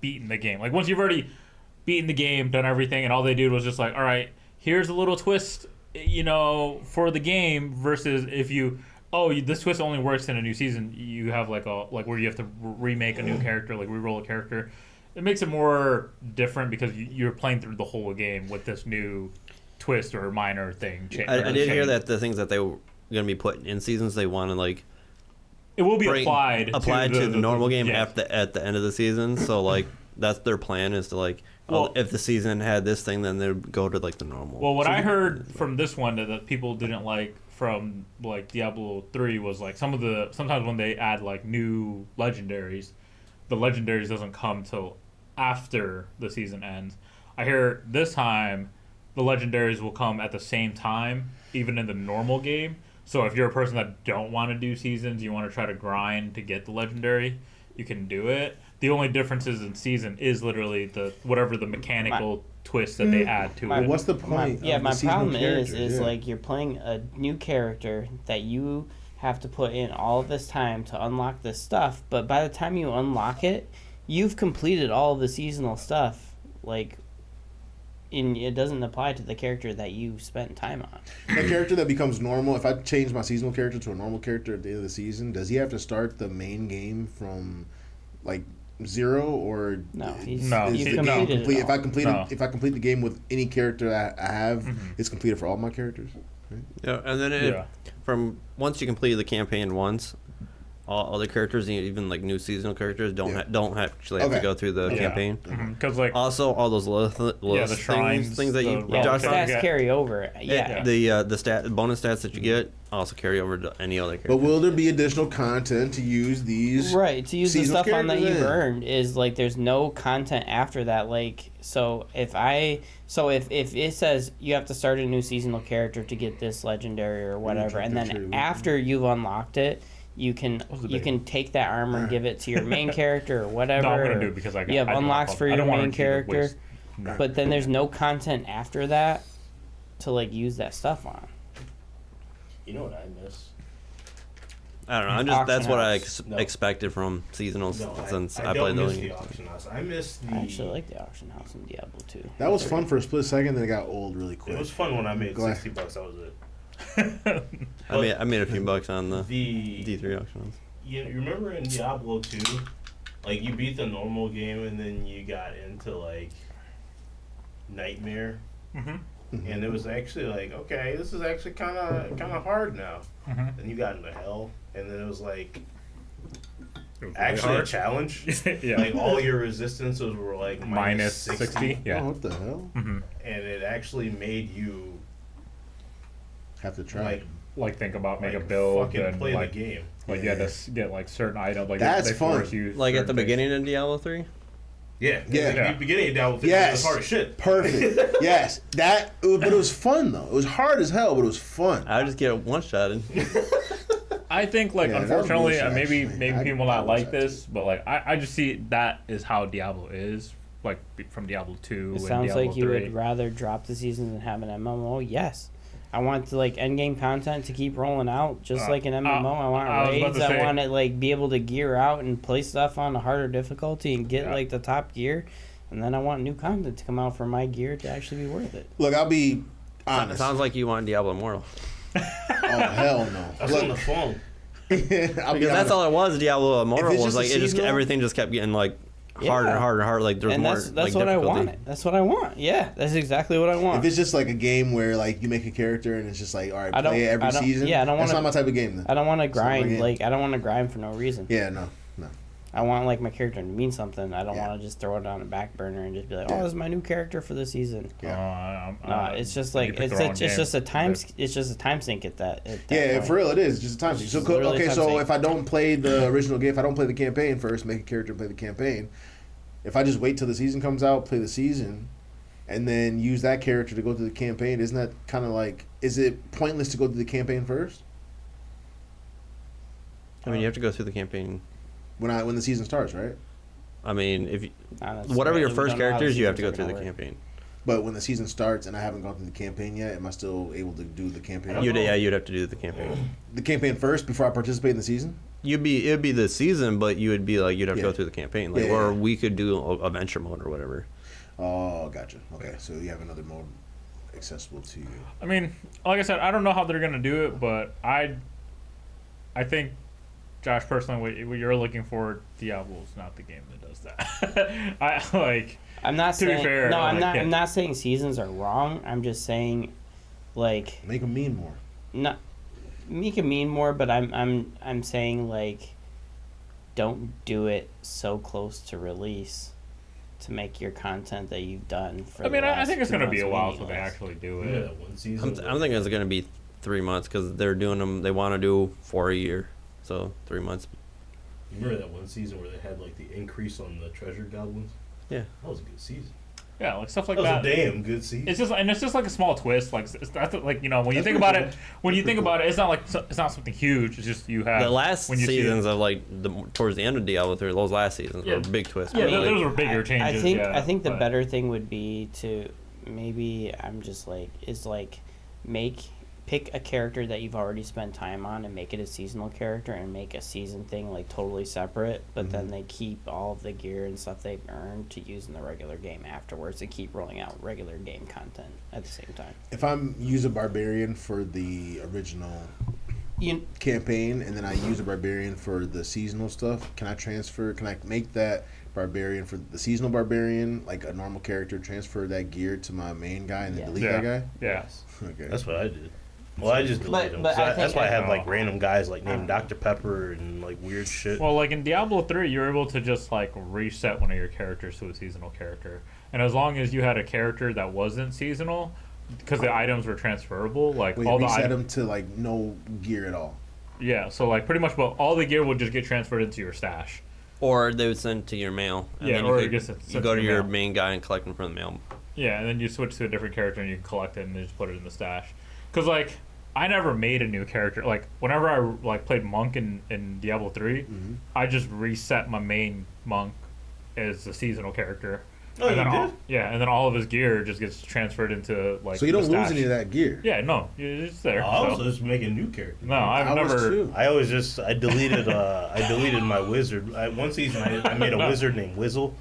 beaten the game. Like once you've already beaten the game, done everything, and all they did was just like, all right, here's a little twist, for the game. Versus if this twist only works in a new season, you have like where you have to remake a new character, like re-roll a character. It makes it more different because you're playing through the whole game with this new twist or minor thing. I did hear that the things that they were going to be put in seasons, they want to like it will be applied to the normal game yeah. at the end of the season. So like that's their plan is to like, Well- if the season had this thing, then they'd go to like the normal. Well, what I heard from this one that people didn't like from like Diablo 3 was like sometimes when they add like new legendaries, the legendaries doesn't come till after the season ends. I hear this time the legendaries will come at the same time, even in the normal game. So if you're a person that don't want to do seasons, you want to try to grind to get the legendary, you can do it. The only differences in season is literally whatever the mechanical twist that they add to it. What's the point? my of the seasonal problem is characters? Yeah. like you're playing a new character that you have to put in all of this time to unlock this stuff, but by the time you unlock it, you've completed all of the seasonal stuff. Like, and it doesn't apply to the character that you spent time on. The character that becomes normal, if I change my seasonal character to a normal character at the end of the season, does he have to start the main game from like 0 or No, is he's No, the you've he- game completed complete? it If all. I complete No. if I complete the game with any character I have, Mhm. it's completed for all my characters. Yeah, and then Yeah. from once you complete the campaign once, all other characters, even like new seasonal characters, don't actually have to Okay. go through the Okay. campaign. Because like Also, all those the shrines, things that you the Yeah, the Josh relics. talked stats carry over. Yeah. the bonus stats that you get also carry over to any other character. But will there be additional content to use these? Right, to use the seasonal stuff on that characters you've in? earned is like there's no content after that. Like if it says you have to start a new seasonal character to get this legendary or whatever, and then after you've unlocked it, you can take that armor and give it to your main character or whatever. No, I'm gonna do it because I got. you have I don't unlocks want- for I your don't want main to keep it character, waste- No. but then there's no content after that to like use that stuff on. You know what I miss? I don't know. That's Auction what I house. No. expected from seasonals No, since I I played don't miss those. the auction house. I miss the. I actually like the auction house in Diablo 2. That was fun for a split second, then it got old really It quick. was fun when I made Go ahead. $60. That was it. I made a few bucks on the The D3 auctions. you remember in Diablo 2, like you beat the normal game and then you got into like Nightmare, Mhm. and it was actually like, okay, this is actually kind of hard now. Mhm. Then you got into Hell, and then it was like It was really actually a hard. challenge. Yeah. Like all your resistances were like Minus 60, 60. Yeah. Oh, what the hell? hmm and it actually made you Have to try. like Think about make a like, build fucking and play like the game. like you had to get like certain items. Like That's they fun. force you Like at certain the things. beginning of Diablo 3? Yeah, Yeah. Like, the beginning of Diablo 3 Yes. was hard as shit. Perfect. Yes, but it was fun though. It was hard as hell, but it was fun. I would just get one shotted. I think like Yeah, that was unfortunately bullshit, maybe actually. I people not watched like that this, but like I just see that is how Diablo is. Like from Diablo 2 It and sounds Diablo like you 3. would rather drop the season than have an MMO. Yes. I want like endgame content to keep rolling out, just like an MMO. I want I was about raids. to I say- want to like be able to gear out and play stuff on a harder difficulty and get Yeah. like the top gear, and then I want new content to come out for my gear to actually be worth it. Look, I'll be honest. Sounds like you want Diablo Immortal. Oh hell no. That's Look, on the phone. I'll be Because that's honest. all it was. Diablo Immortal it's was just a like it just seasonal- everything just kept getting like Yeah. harder and harder and harder. Like there's And more. that's like, what I difficulty. want. That's what I want. Yeah, that's exactly what I want. If it's just like a game where like you make a character and it's just like all right, I don't- play it every I don't- season. yeah, I don't That's wanna- not my type of game then. I don't want to not my grind. game. Like I don't want to grind for no reason. Yeah, no. I want like my character to mean something. I don't Yeah. want to just throw it on a back burner and just be like, oh, this is my new character for the season. No, it's just like it's just a time it's just a time sink at that. At that Yeah, point. for real, it is just a time sink. So It's literally okay, time so sink. if I don't play the original game, if I don't play the campaign first, make a character play the campaign. If I just wait till the season comes out, play the season, and then use that character to go to the campaign, isn't that kind of like? Is it pointless to go to the campaign first I mean, you have to go through the campaign. when the season starts, right? I mean, if you, Not whatever your necessarily. We first don't know how character the is, you have to go seasons through are the gonna work. campaign. But when the season starts and I haven't gone through the campaign yet, am I still able to do the campaign? You'd have to do the campaign. The campaign first before I participate in the season? It'd be the season, but you'd have to Yeah. go through the campaign, like Yeah, or yeah. we could do a venture mode or whatever. Oh, gotcha. Okay, so you have another mode accessible to you. I mean, like I said, I don't know how they're gonna do it, but I think, Josh, personally, what you're looking for, Diablo's not the game that does that. I like. I'm not To be saying fair, no. like, I'm not. yeah. I'm not saying seasons are wrong. I'm just saying, like, Make them mean more. not make it mean more. But I'm saying like, don't do it so close to release to make your content that you've done for. I mean, the I last think it's 2 gonna be a months while till they meaningless. actually do Remember it. that one season? I'm thinking it's going to be 3 months because they're doing them. They want to do 4 a year, so 3 months. You remember that one season where they had like the increase on the treasure goblins? Yeah. That was a good season. Yeah, like stuff like That was that. a damn good season. It's just like a small twist. Like that's like when you That's think pretty about cool. it, when you think about it, it's not like it's not something huge. It's just you have The last when you see it. seasons of like towards the end of Diablo 3, those last seasons Yeah. were big twists. Yeah, but, like, those were bigger changes. I think the but- better thing would be to maybe I'm just like is like make pick a character that you've already spent time on and make it a seasonal character and make a season thing like totally separate, but then they keep all of the gear and stuff they've earned to use in the regular game afterwards. They keep rolling out regular game content at the same time. If I'm use a barbarian for the original campaign and then I use a barbarian for the seasonal stuff, can I make that barbarian for the seasonal barbarian like a normal character, transfer that gear to my main guy and then delete that guy? Yeah. Okay. That's what I did. Well, I just deleted them. That's why I have like random guys like named Dr. Pepper and like weird shit. Well, like in Diablo 3, you're able to just like reset one of your characters to a seasonal character, and as long as you had a character that wasn't seasonal, because the items were transferable, like all the reset them to like no gear at all. Yeah, so like pretty much, all the gear would just get transferred into your stash. Or they would send it to your mail. And then you go to your main guy and collect them from the mail. Yeah, and then you switch to a different character and you can collect it and then just put it in the stash. Because like I never made a new character. Like whenever I like played monk in Diablo 3, I just reset my main monk as a seasonal character. Oh, and you then did? Yeah, and then all of his gear just gets transferred into like. So you don't the lose stash. any of that gear. Yeah, no, it's there. I was just making new characters. No, I've never. I always just I deleted my wizard. One season I made a wizard named Wizzle,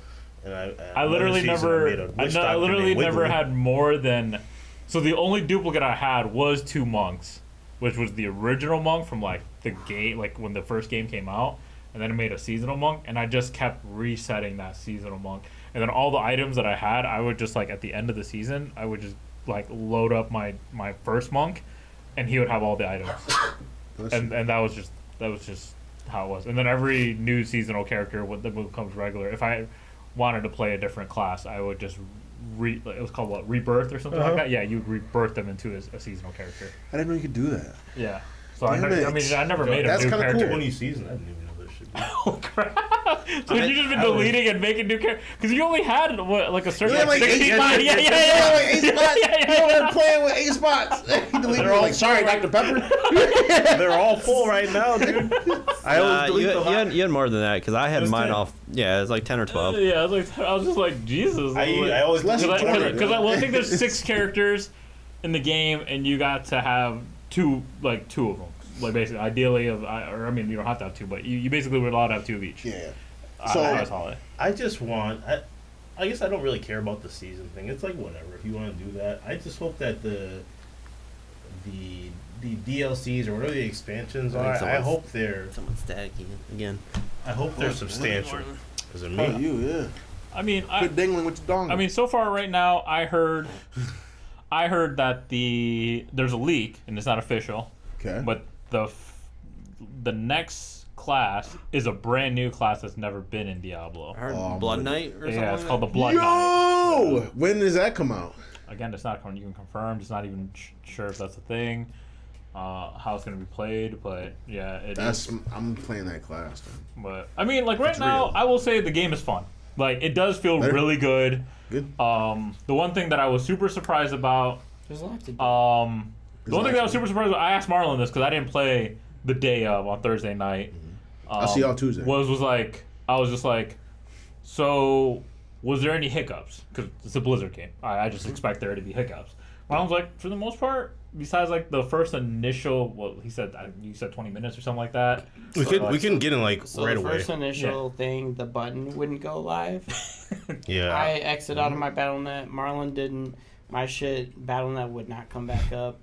and I literally never. I literally never had more than. So the only duplicate I had was 2 monks, which was the original monk from like the game, like when the first game came out, and then I made a seasonal monk, and I just kept resetting that seasonal monk, and then all the items that I had, I would just like at the end of the season, I would just like load up my first monk, and he would have all the items, and that was just how it was, and then every new seasonal character that becomes regular. If I wanted to play a different class, I would just it was called what, rebirth or something like that. Yeah, you rebirth them into a seasonal character. I didn't know you could do that. Yeah. So I never made a That's new kinda character. cool. 20 seasons. I didn't even know this shit. Oh crap! So you just been deleting and making new characters because you only had what, like a certain like 16 spots. Yeah, like 8 spots. You were playing with 8 spots. You deleted like, sorry, Dr. Pepper. They're all full right now, dude. I always delete them. You had more than that because I had It was mine 10. off. Yeah, it was like 10 or 12. Yeah, I was just like Jesus. I always less than 20. Because I think there's 6 characters in the game, and you got to have two of them. Like basically, ideally, you don't have to have 2, but you basically were allowed to have 2 of each. Yeah. So I just want. I guess I don't really care about the season thing. It's like whatever. If you want to do that, I just hope that the DLCs or whatever the expansions are, I hope they're. Someone's staticky again. I hope they're substantial. Is it me? Oh, you, yeah. I mean, Quit dangling with your dong. I mean, so far right now, I heard that there's a leak and it's not official. Okay. But the next class is a brand new class that's never been in Diablo. I heard Blood Knight or something. Yeah, it's called the like Blood Knight. Yo! When does that come out? Again, it's not you can confirm. It's not even sure if that's a thing. How it's gonna be played, but yeah, I'm playing that class. Man. But I mean, like right It's now, real. I will say the game is fun. Like it does feel really good. Good. The one thing that I was super surprised about. There's a lot to do. The one thing that I was super surprised about, I asked Marlon this because I didn't play the day of on Thursday night. I'll see y'all Tuesday. I was just like, so was there any hiccups? Because it's a Blizzard game. I just expect there to be hiccups. Marlon's like, for the most part, besides like the first initial, you said 20 minutes or something like that. We can get in like So right the away. first initial thing, the button wouldn't go live. Yeah. I exited out of my BattleNet. Marlon didn't. My BattleNet would not come back up.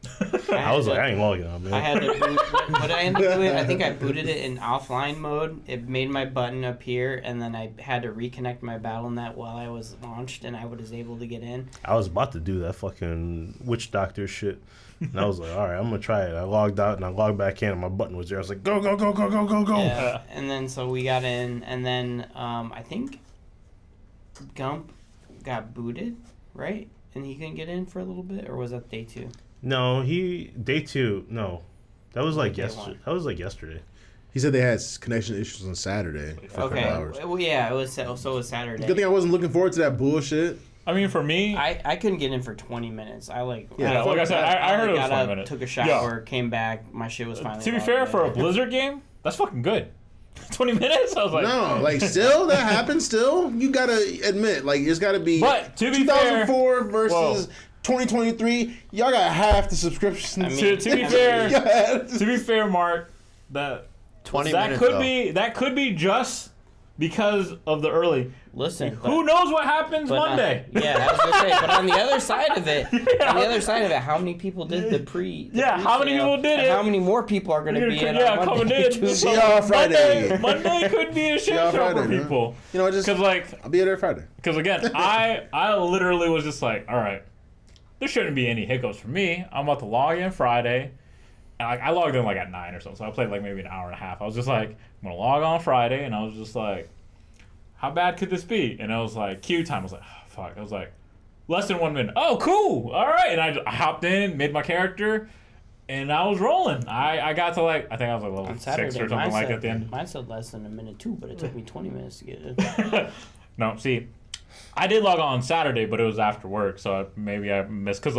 I was like, I ain't logging on, man. I had to boot. What I ended up doing, I think I booted it in offline mode. It made my button appear, and then I had to reconnect my BattleNet while I was launched, and I was able to get in. I was about to do that fucking witch doctor shit. And I was like, all right, I'm going to try it. I logged out and I logged back in and my button was there. I was like, go, go, go, go, go, go, go. Yeah. And then so we got in, and then I think Gump got booted, right? And he couldn't get in for a little bit, or was that day 2? No, day 2. No, that was like Day yesterday. one. That was like yesterday. He said they had connection issues on Saturday for a Okay. couple hours. Well, yeah, it was so it was Saturday. Good thing I wasn't looking forward to that bullshit. I mean, for me, I couldn't get in for 20 minutes. Yeah, like I said, I heard it was got 20 up, minutes. took a shower, came back, my shit was finally to be logged fair, in. for a Blizzard game, that's fucking good. 20 minutes? I was like, No, like still that happens. Still, you gotta admit, like it's gotta be. But to be fair, 2004 versus 2023, y'all got half the subscriptions. I mean, To be fair, Yeah. to be fair, Mark, 20 that minutes. could though. be just because of the early. Listen, Who knows what happens Monday? Yeah, I was gonna say, but on the other side of it, how many people did the pre? How many people did it? How many more people are gonna be in on coming Monday? in. Tuesday? See y'all Friday. Monday could be a shit y'all show for Friday, man. people. You know, just Because I'll be there Friday. again, I literally was just like, all right, there shouldn't be any hiccups for me. I'm about to log in Friday. And I logged in like at 9 or something, so I played like maybe an hour and a half. I was just like, I'm gonna log on Friday, and I was just like, how bad could this be? And I was like, queue time. I was like, oh, fuck. I was like, less than 1 minute. Oh, cool. All right. And I hopped in, made my character, and I was rolling. I got to like, I think I was like level On 6 Saturday, or something like at the end. Mine said less than a minute too, but it took me 20 minutes to get it. No, see, I did log on Saturday, but it was after work, so maybe I missed. Because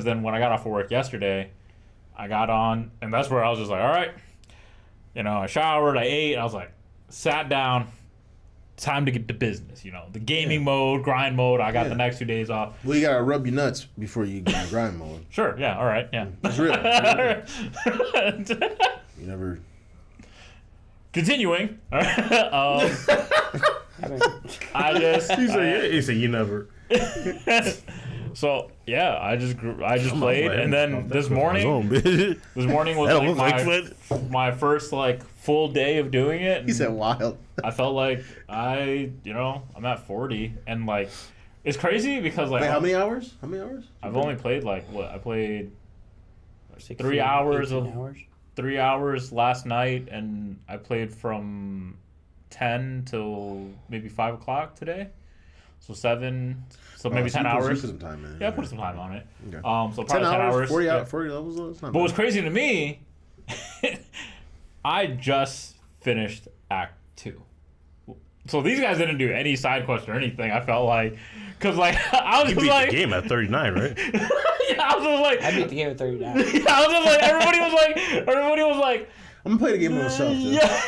then when I got off of work yesterday, I got on, and that's where I was just like, all right. You know, I showered, I ate, I was like, sat down. Time to get to business, the gaming mode, grind mode. I got the next 2 days off. Well, you gotta rub your nuts before you get in grind mode. Sure, yeah, all right, yeah. It's real. You never. Continuing. I just. He said you never. So yeah, I just played, and then this morning was like my first like full day of doing it. He said wild. I felt like I'm at 40, and like it's crazy because like Wait, how many hours? I've only played like what I played 16, 3 hours 18 of hours. 3 hours last night, and I played from 10 till maybe 5 o'clock today. So 7, so maybe 10 hours. You put some time in. Yeah, I put some time on it. Okay. So probably 10 hours. 40, yeah. 40 levels. That's not But what's bad. crazy to me, I just finished Act 2. So these guys didn't do any side quests or anything. I felt like, because like I was You just beat like, the game at 39, right? yeah, I was just like, I beat the game at 39. I was just like, everybody was like, I'm gonna play the game by myself. Dude. yeah.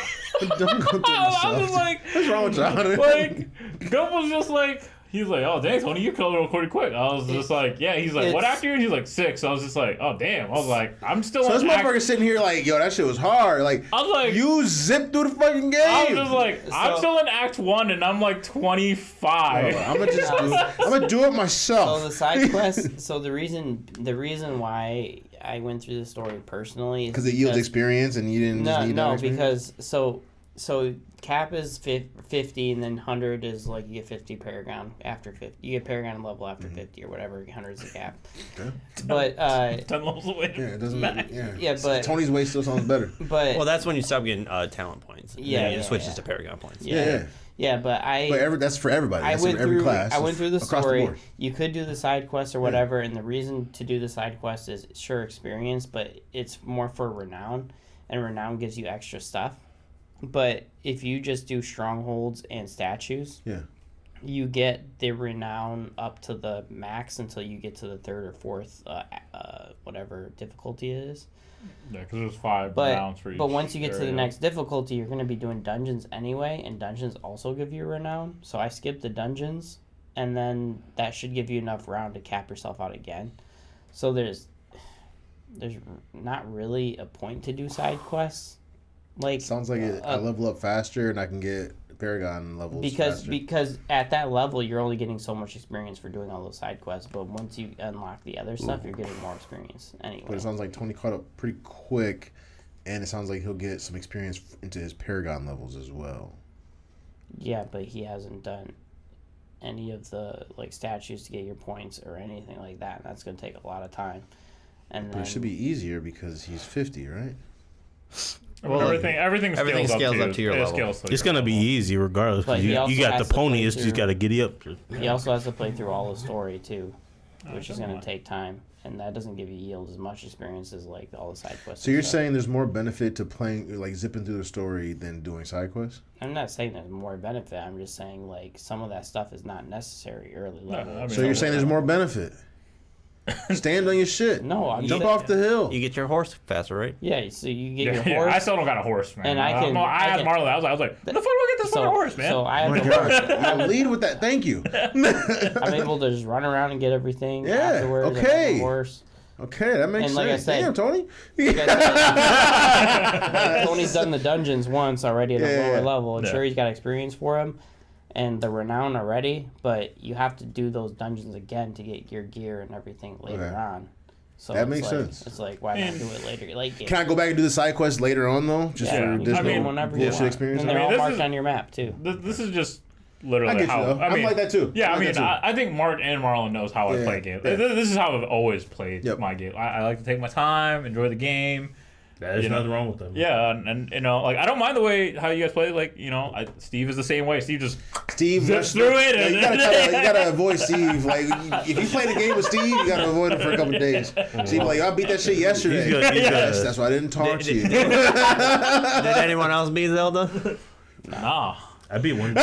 Don't go through it I myself. was just like, what's wrong with y'all? like, Gump was just like, he's like, oh, dang, Tony, you killed it pretty quick. I was just like, yeah. He's like, what It's- actor? He's like 6. I was just like, oh, damn. I was like, I'm still So on this act. motherfucker sitting here like, yo, that shit was hard. Like, I was like, you zipped through the fucking game. I was just like, I'm So- still in Act 1 and I'm like 25. I'm gonna do it myself. So the side quest. So the reason why I went through the story personally is Because it yields experience, and you didn't just need that no, experience? because so cap is 50, and then 100 is like you get 50 Paragon after 50. You get Paragon level after 50 or whatever. 100 is the cap. Okay. But 10 levels away. Yeah, it doesn't. Yeah. Yeah, but- Tony's way still sounds better. but Well, that's when you stop getting talent points. And Yeah, then it yeah, switches yeah. to Paragon points. Yeah. but That's for everybody. I That's went for every through. class. I went through the across story. The board. You could do the side quest or whatever, and the reason to do the side quest is sure experience, but it's more for renown, and renown gives you extra stuff. But if you just do strongholds and statues, Yeah. you get the renown up to the max until you get to the 3rd or 4th, whatever difficulty it is. Yeah, because there's 5 rounds for each. But once you get to the area. next difficulty, you're going to be doing dungeons anyway, and dungeons also give you renown. So I skipped the dungeons, and then that should give you enough round to cap yourself out again. So there's not really a point to do side quests. Like Sounds like I level up faster, and I can get Paragon levels faster. because at that level you're only getting so much experience for doing all those side quests. But once you unlock the other stuff, you're getting more experience anyway. But it sounds like Tony caught up pretty quick, and it sounds like he'll get some experience into his Paragon levels as well. Yeah, but he hasn't done any of the like statues to get your points or anything like that. And that's going to take a lot of time. And But then, it should be easier because he's 50, right? Well, everything scales up to your level. It's gonna be easy regardless. But 'Cause he you also got has the to pony. play It's just through- gotta giddy up. he also has to play through all the story too, which is doesn't going matter. to take time. And that doesn't give you yield as much experience as like all the side quests. So and you're stuff. saying there's more benefit to playing, like zipping through the story than doing side quests? I'm not saying there's more benefit. I'm just saying like some of that stuff is not necessary early level. I mean, So you're saying there's more benefit? Stand on your shit. No, I'm Jump saying- off the hill. You get your horse faster, right? Yeah, so you get Yeah, your yeah, horse. I still don't got a horse, man. And I can- I I asked can- Marlon. I was like, "Where the fuck do I get this fucking horse, man?" So I Oh have my the gosh. horse. I'll lead with that. Thank you. I'm able to just run around and get everything Yeah, afterwards. I have okay. the horse. Okay, that makes And like I sense. said- Damn, Tony. Like I said, Tony's done the dungeons once already at a Yeah, lower yeah. level, and Yeah. sure he's got experience for him, and the renown already. But you have to do those dungeons again to get your gear and everything later Okay. on. So That it's makes like, sense. It's like why not And- do it later? Late game. Can I go back and do the side quest later on though, just Yeah, for you can additional do them whenever you bullshit want. experience? And they're I mean, all this marked is- on your map too. This is just I literally get you how though. I mean, I'm like that too. Yeah, I'm I like mean, that too. I think Mark and Marlon knows how I Yeah, play games. yeah. This is how I've always played Yep. my game. I like to take my time, enjoy the game. There's You know, nothing wrong with them. Yeah, and you know, like I don't mind the way how you guys play. Like you know, Steve is the same way. Steve just Steve zips through it. Yeah, And you gotta avoid Steve. Like if you play the game with Steve, you gotta avoid him for a couple of days. Steve like, I beat that shit yesterday. He's good, he's good. That's why I didn't talk to you. Did anyone else beat Zelda? nah. I beat one.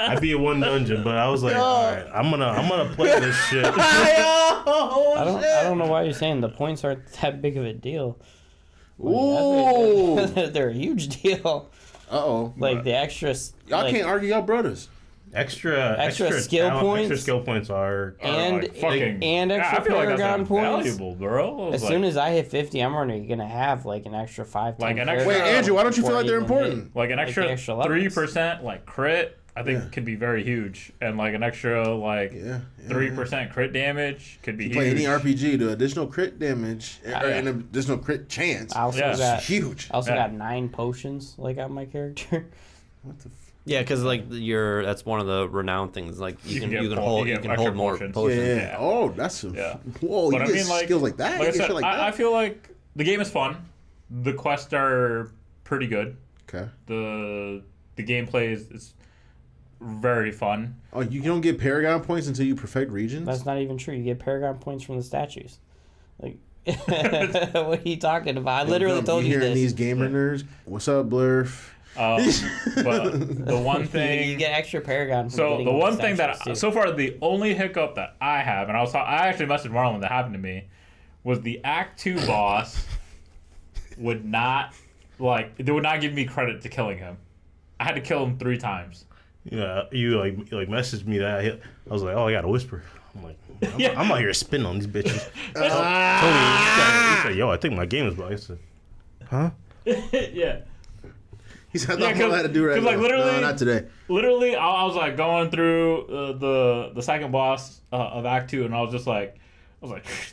I beat one dungeon, but I was like, all right, I'm gonna play this shit. I don't know why you're saying the points aren't that big of a deal. Ooh. They're a huge deal. Uh-oh. Like the extra. Y'all like, can't argue, y'all brothers. Extra skill points? Extra skill points are And- like fucking and extra I feel like that's Paragon points. valuable, bro. As soon as I hit 50, I'm already gonna have like an extra 5. Like 10 an extra- Wait, Paragon Andrew, why don't you feel before like I they're even hit. important? like an Like the extra extra levels. 3% like crit, I think Yeah. could be very huge, and like an extra like Yeah. 3% crit damage could be You play huge. any RPG, the additional crit damage or yeah. an additional crit chance. I also Yeah. got Huge. I also Yeah. got 9 potions like on my character. What the Yeah, because like that's one of the renowned things. Like you can get hold extra more potions. potions. Yeah. Yeah. Oh, that's a Yeah. whoa. But you I get mean, like, skills like that. Like I you get said, shit like that. I feel like the game is fun. The quests are pretty good. Okay. The gameplay is very fun. Oh, you don't get Paragon points until you perfect regions. That's not even true. You get Paragon points from the statues. Like, what are you talking about? I literally told you hearing this. these gamer nerds. What's up, Blurf? But the one you thing, get extra Paragon. From so getting the one thing statues, that too. so far the only hiccup that I have, and I actually messaged Marlon that happened to me, was the Act 2 boss would not they would not give me credit to killing him. I had to kill him 3 times. Yeah, you like messaged me that. I was like, oh, I got a whisper. I'm like, I'm out here spinning on these bitches. Tony, he said, yo, I think my game is bugged. I said, huh? Yeah. He said, Yeah, "I don't know how to do right 'cause, like, now." literally- No, not today. Literally, I was like going through the second boss of Act 2, and I was like,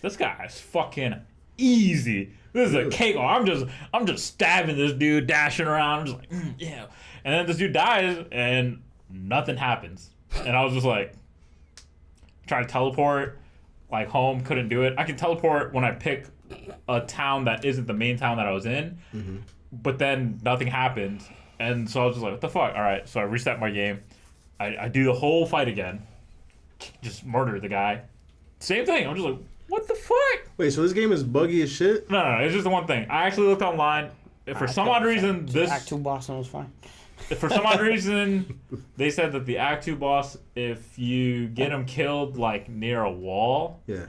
this guy is fucking easy. This is a cakewalk. I'm just stabbing this dude, dashing around. I'm just like, yeah. And then this dude dies, and nothing happens. And I was just like, trying to teleport, like home, couldn't do it. I can teleport when I pick a town that isn't the main town that I was in, but then nothing happened. And so I was just like, what the fuck? All right, so I reset my game. I do the whole fight again. Just murder the guy. Same thing. I'm just like, what the fuck? Wait, so this game is buggy as shit? No, it's just the one thing. I actually looked online. If for some odd reason, Act 2 boss was fine. if for some odd reason, they said that the Act 2 boss, if you get him killed like near a wall, Yeah.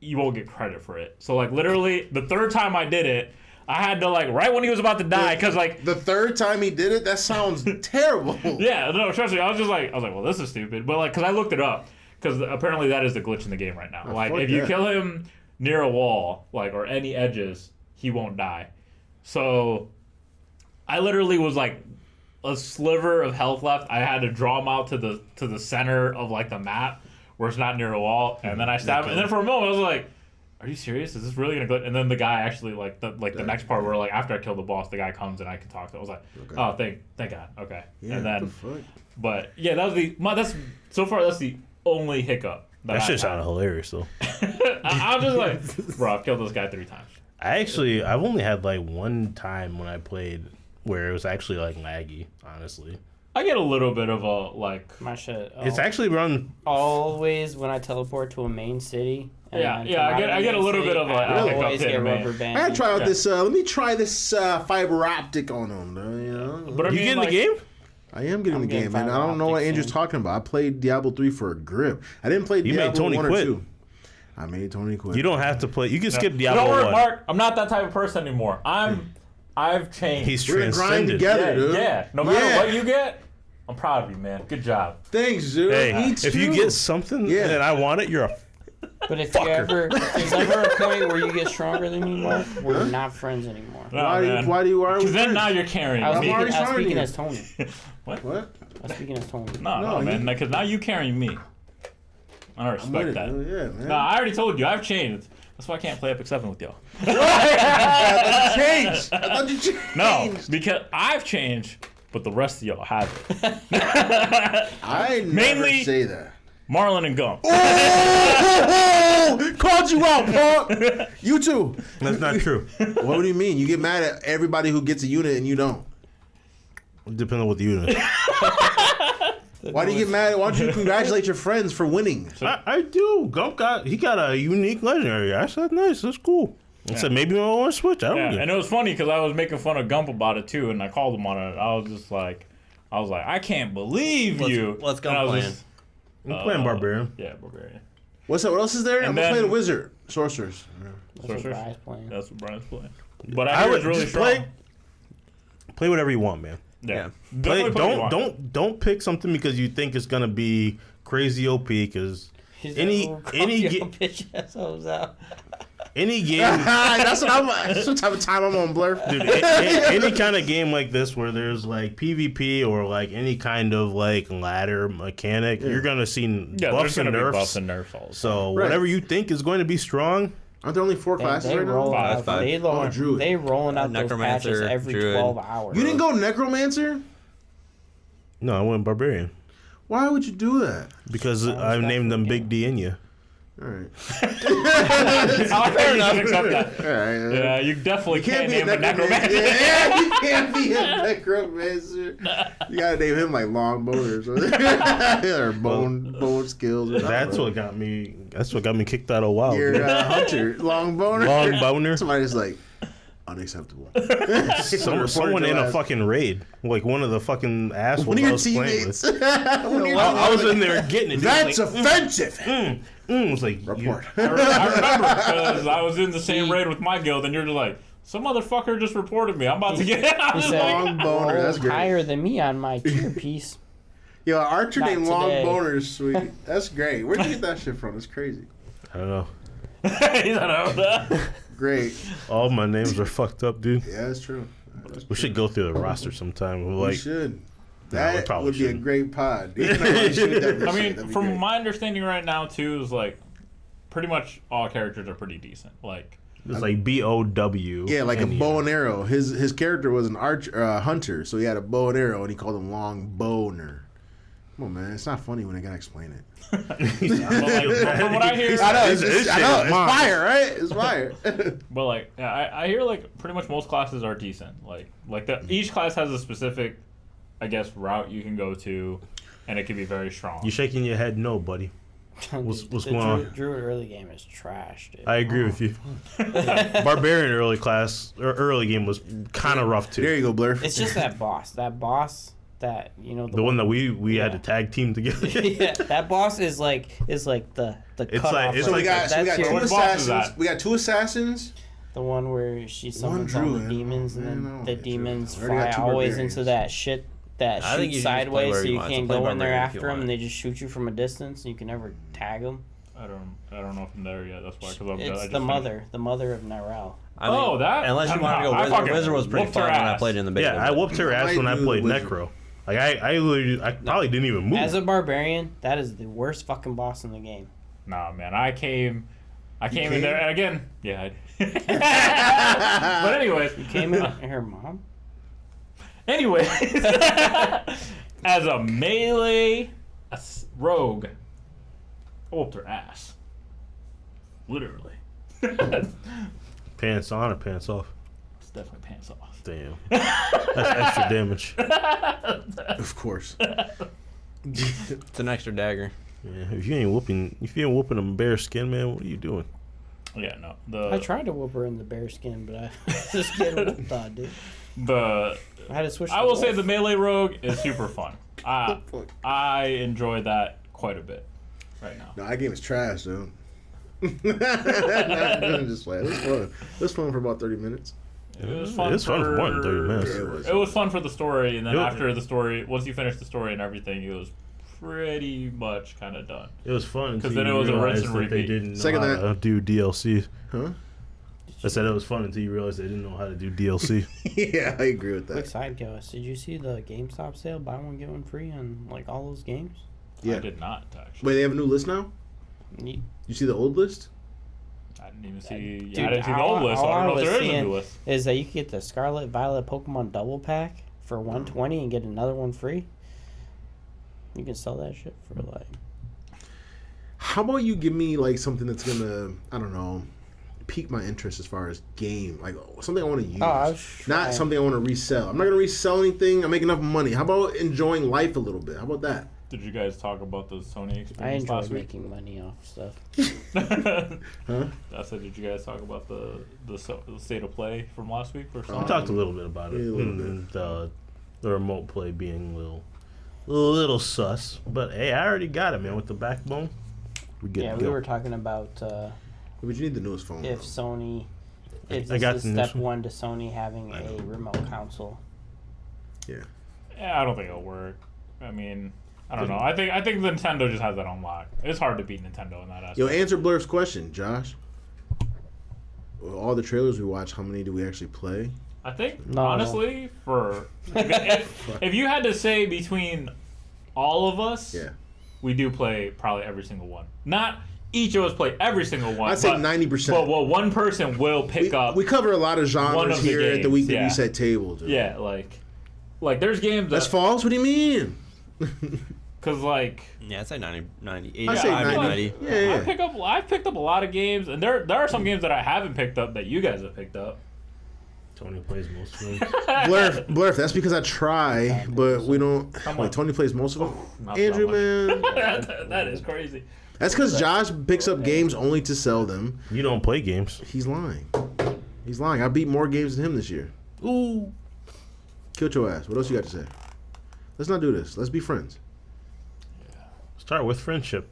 you won't get credit for it. So like literally, the 3rd time I did it, I had to like right when he was about to die, because like The 3rd time he did it, that sounds terrible. yeah, no, trust me, I was like, well, this is stupid, but like, cause I looked it up, because apparently that is the glitch in the game right now. Oh, Like fuck if you that. kill him near a wall, like or any edges, he won't die. So I literally was like a sliver of health left. I had to draw him out to the center of like the map where it's not near a wall, and then I stabbed him. And then for a moment I was like, are you serious? Is this really gonna glitch? And then the guy actually the next part where like after I kill the boss, the guy comes and I can talk to him. I was like, Okay. oh thank God, okay. Yeah, And what then the fuck? but yeah, that was that's so far that's the only hiccup. That shit sounded hilarious though. I'm just like, bro, I've killed this guy 3 times. I've only had like one time when I played where it was actually like laggy, honestly. I get a little bit of a like. My shit. It's actually run. Always when I teleport to a main city. And Yeah, then yeah, come I get- out of I get a main little city, bit of a- I I think always I'll get hit, man. rubber I band. gotta try out this. Let me try this fiber optic on him. You know. But I You mean, get in like, the game? I am getting I'm the getting game, man. fiber I don't know what optics Andrew's soon. talking about. I played Diablo 3 for a grip. I didn't play You Diablo made Tony 1 or quit. 2. I made Tony quit. You don't have to play. You can skip Diablo Don't worry, 1. Mark. I'm not that type of person anymore. I've changed. He's We're gonna grind transcended. together, yeah, dude. yeah. No matter Yeah. what you get, I'm proud of you, man. Good job. Thanks, dude. Hey, Me too. if you get something Yeah. and I want it, you're a But if there's ever a point where you get stronger than me, Mark, we're not friends anymore. No, Why man. are we Because then friends? now you're carrying I was me. already stronger speaking than as Tony. What? I was speaking as Tony. No, No, man. you- Because now you carrying me. I don't I'm with respect it. that. Yeah, man. No, I already told you. I've changed. That's why I can't play Epic 7 with y'all. I changed. I thought you changed. No, because I've changed, but the rest of y'all haven't. I never Mainly- say that. Marlon and Gump. Oh, called you out, punk. You too. That's not true. What do you mean? You get mad at everybody who gets a unit and you don't. Depending on what the unit. Why do you get mad? Why don't you congratulate your friends for winning? I do. Gump got a unique legendary. I said nice. That's cool. I said maybe I want to switch. I don't Yeah, know. and it was funny because I was making fun of Gump about it too, and I called him on it. I was like, I can't believe you. What's Gump And I was playing? just- I'm playing Barbarian. Yeah, Barbarian. What's that? What else is there? I'm gonna then- play the wizard, sorcerers. That's what Sorcerers? Brian's playing. That's what Brian's playing. But I I hear would it's really just strong. play whatever you want, man. Yeah. Play, Definitely play what you want. don't pick something because you think it's gonna be crazy OP. Because He's any bitch assholes out. any game, That's what type of time I'm on, Blur. dude, any kind of game like this where there's like PvP or like any kind of like ladder mechanic, you're gonna see Yeah, buffs there's and gonna be nerfs. buffs and nerfs all the time. So Right. whatever you think is going to be strong, Aren't there only 4 classes They right roll now? out. Five. They Druid. they rolling out those Necromancer, patches every Druid. 12 hours. You didn't go necromancer? no, I went Barbarian Why would you do that? because I named them Big D in you. All right. Fair enough. Accept that. All right. Yeah, you definitely can't be a name a necromancer. Yeah, you can't be a necromancer. You gotta name him like long boners or bone skills. Or That's something. what got me. That's what got me kicked out of WoW. You're dude. a hunter, long boner. Long boner. Somebody's like unacceptable. Someone in a fucking raid, like one of the fucking assholes One of I your was playing teammates. with. One of your I was teammates. in there getting it. That's like, offensive. it was like Report. I remember because I was in the same raid with my guild, and you're just like, some motherfucker just reported me. I'm about to get. I He was said, like, Long boner. "Roll That's great. higher than me on my tier piece." Yo, Archer Not named Long today. Boner is sweet. That's great. Where'd you get that shit from? It's crazy. I don't know. He's like, Great. All my names are fucked up, dude. Yeah, that's true. We should go through the roster sometime. We Like, should. we That probably would be a shouldn't. great pod. You know, we should definitely I should. mean, That'd be from great. my understanding right now too is like, pretty much all characters are pretty decent. Like, it's like BOW. Yeah, like a and, bow and arrow. His character was an hunter, so he had a bow and arrow, and he called him Long Boner. Come on, man, it's not funny when I gotta explain it. but like from what I hear, I know, This shit is it's mine. fire, right? It's fire. but like, yeah, I hear like pretty much most classes are decent. Each class has a specific, I guess, route you can go to, and it can be very strong. You shaking your head, no, buddy. What's The going on? Druid early game is trash, dude. I agree with you. Barbarian early game was kind of rough too. There you go, Blur. It's just that boss. That The one that we had to tag team together. yeah, that boss is like the It's cutoff. like- it's So like- we got That's your- two Which boss is assassins. that? We got 2 assassins. the one where she summons all druid. the demons, and I then know, the it's demons true. We already fly got 2 always barbarians. into that shit that I think shoots you should just play sideways, wherever so you you want. can't So play go in there barbarian if after you them, want. and they just shoot you from a distance, and you can never tag them. I don't know if I'm there yet. That's why, because I It's just the mother of Narelle. I mean, Oh, that? Unless you I'm wanted to not- I go fucking Wizard. Wizard was pretty whooped her fun when I ass. played in the beta. Yeah, I whooped her ass when I do the played wizard. Necro. Like I probably didn't even move. As a barbarian, that is the worst fucking boss in the game. Nah, man, I came in there, and again, yeah, I did. But anyways, Came in her mom. anyway, as a melee rogue, I whooped her ass. Literally. It's Pants on or pants off? definitely pants off. Damn. That's extra damage. Of course. It's an extra dagger. Yeah, if you ain't whooping a bear skin, man, what are you doing? Yeah, no. I tried to whoop her in the bear skin, but I just getting whooped on, dude. I had to switch. I will say the melee rogue is super fun. I enjoy that quite a bit right now. No, that game is trash, dude. Just play. It was fun. It was fun for about 30 minutes. It was fun. It's fun for more than 30 minutes. It was fun for the story, and then after the story, once you finish the story and everything, it was pretty much kind of done. It was fun because then it was a rinse and that they repeat. didn't know how to do DLC. Huh? I said it was fun until you realized they didn't know how to do DLC. Yeah, I agree with that. Quick side quest. Did you see the GameStop sale? Buy one get one free on like all those games. Yeah. I did not actually. Wait, they have a new list now? You see the old list? I didn't even see. Dude, I didn't see the old list. So I don't know if there is a new list. Is that you could get the Scarlet Violet Pokemon double pack for $120 and get another one free? You can sell that shit for like. How about you give me like something that's gonna, I don't know, pique my interest as far as game, like something I want to use, not something I want to resell. I'm not gonna resell anything. I make enough money. How about enjoying life a little bit? How about that? Did you guys talk about the Sony experience I enjoy last week? making money off stuff. Huh? I said, did you guys talk about the state of play from last week for Sony? We talked a little bit about it. Yeah, a little and the remote play being a little sus. But hey, I already got it, man, with the backbone. We were talking about but you need the newest phone. if Sony, if I got this the is newest step one. one to Sony having a remote console. Yeah. Yeah, I don't think it'll work. I mean, I don't know. I think Nintendo just has that on lock. It's hard to beat Nintendo in that aspect. Yo, answer Blur's question, Josh. With all the trailers we watch, how many do we actually play? I think No. honestly, if you had to say between all of us, Yeah. we do play probably every single one. Not each of us play every single one. I'd say but- 90%. But well, one person will pick up. We cover a lot of one genres of the here at the games, Weekly yeah. Reset table, dude. Yeah, like there's games That's that false? What do you mean? because like Yeah, I'd say 90, I say 85, 90. 90. Yeah. I've picked up a lot of games, and there are some games that I haven't picked up that you guys have picked up. Tony plays most of them. Blurf, that's because I try, but we don't. Come Wait, on. Tony plays most of them? Not Andrew, that much. man. That is crazy. That's because Josh picks up games only to sell them. You don't play games. He's lying. He's lying. I beat more games than him this year. Ooh. Killed your ass. What else you got to say? Let's not do this. Let's be friends. Start with friendship.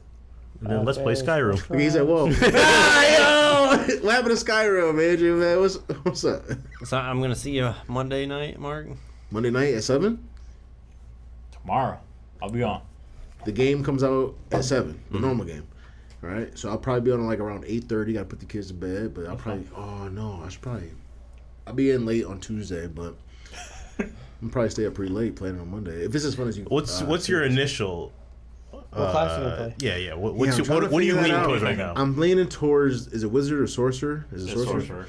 And then let's play Skyrim. Okay, he said, whoa. Yo! What happened to Skyrim, Andrew, man? What's up? So I'm going to see you Monday night, Mark. Monday night at 7? Tomorrow, I'll be on. The game comes out at 7, the normal game. All right? So I'll probably be on like around 8:30. Got to put the kids to bed, but I'll probably, I'll be in late on Tuesday, but I'm probably stay up pretty late playing on Monday. If it's as fun as you What's your initial... What class do you play? Yeah. I'm What are trying to you figure that leaning out. towards right now? I'm leaning towards, is it Wizard or Sorcerer? Is it It's Sorcerer? Sorcerer.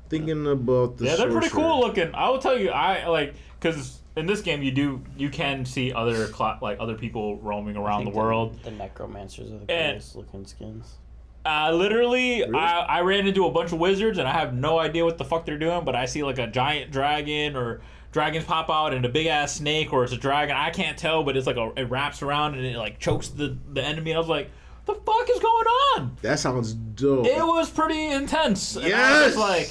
Thinking about the Yeah, they're pretty Sorcerer. cool looking. I will tell you, I like because in this game you can see other other people roaming around the world. The necromancers are the And- coolest looking skins. Literally, Really? I ran into a bunch of wizards and I have no idea what the fuck they're doing, but I see like a giant dragon or dragons pop out and a big ass snake or it's a dragon. I can't tell, but it's like it wraps around and it like chokes the enemy. And I was like, the fuck is going on? That sounds dope. It was pretty intense. And I Yes! was like,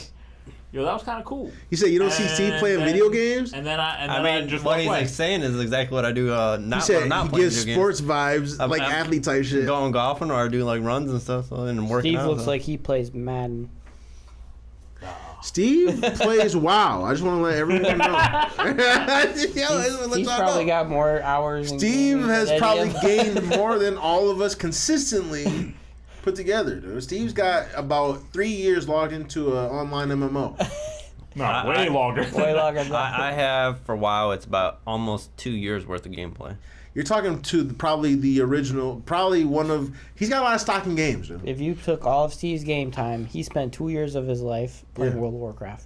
yo, that was kind of cool. You say you don't see Steve And playing then- video games? And then I I mean, just what walked he's away. like saying is exactly what I do. He Not said when I'm not he playing gives video sports vibes, I'm- like I'm athlete type shit. Going golfing or doing like runs and stuff. So and I'm working Steve out. looks so. like he plays Madden. Steve plays WoW. I just want to let everyone know. He's probably got more hours. in Steve gaming has than probably any of- gained more than all of us consistently put together, dude. Steve's got about 3 years logged into an online MMO. No, way longer. Way longer than that. I have for a while. It's about almost 2 years worth of gameplay. You're talking to probably the original, probably one of. He's got a lot of stocking games, dude. If you took all of Steve's game time, he spent 2 years of his life playing Yeah. World of Warcraft.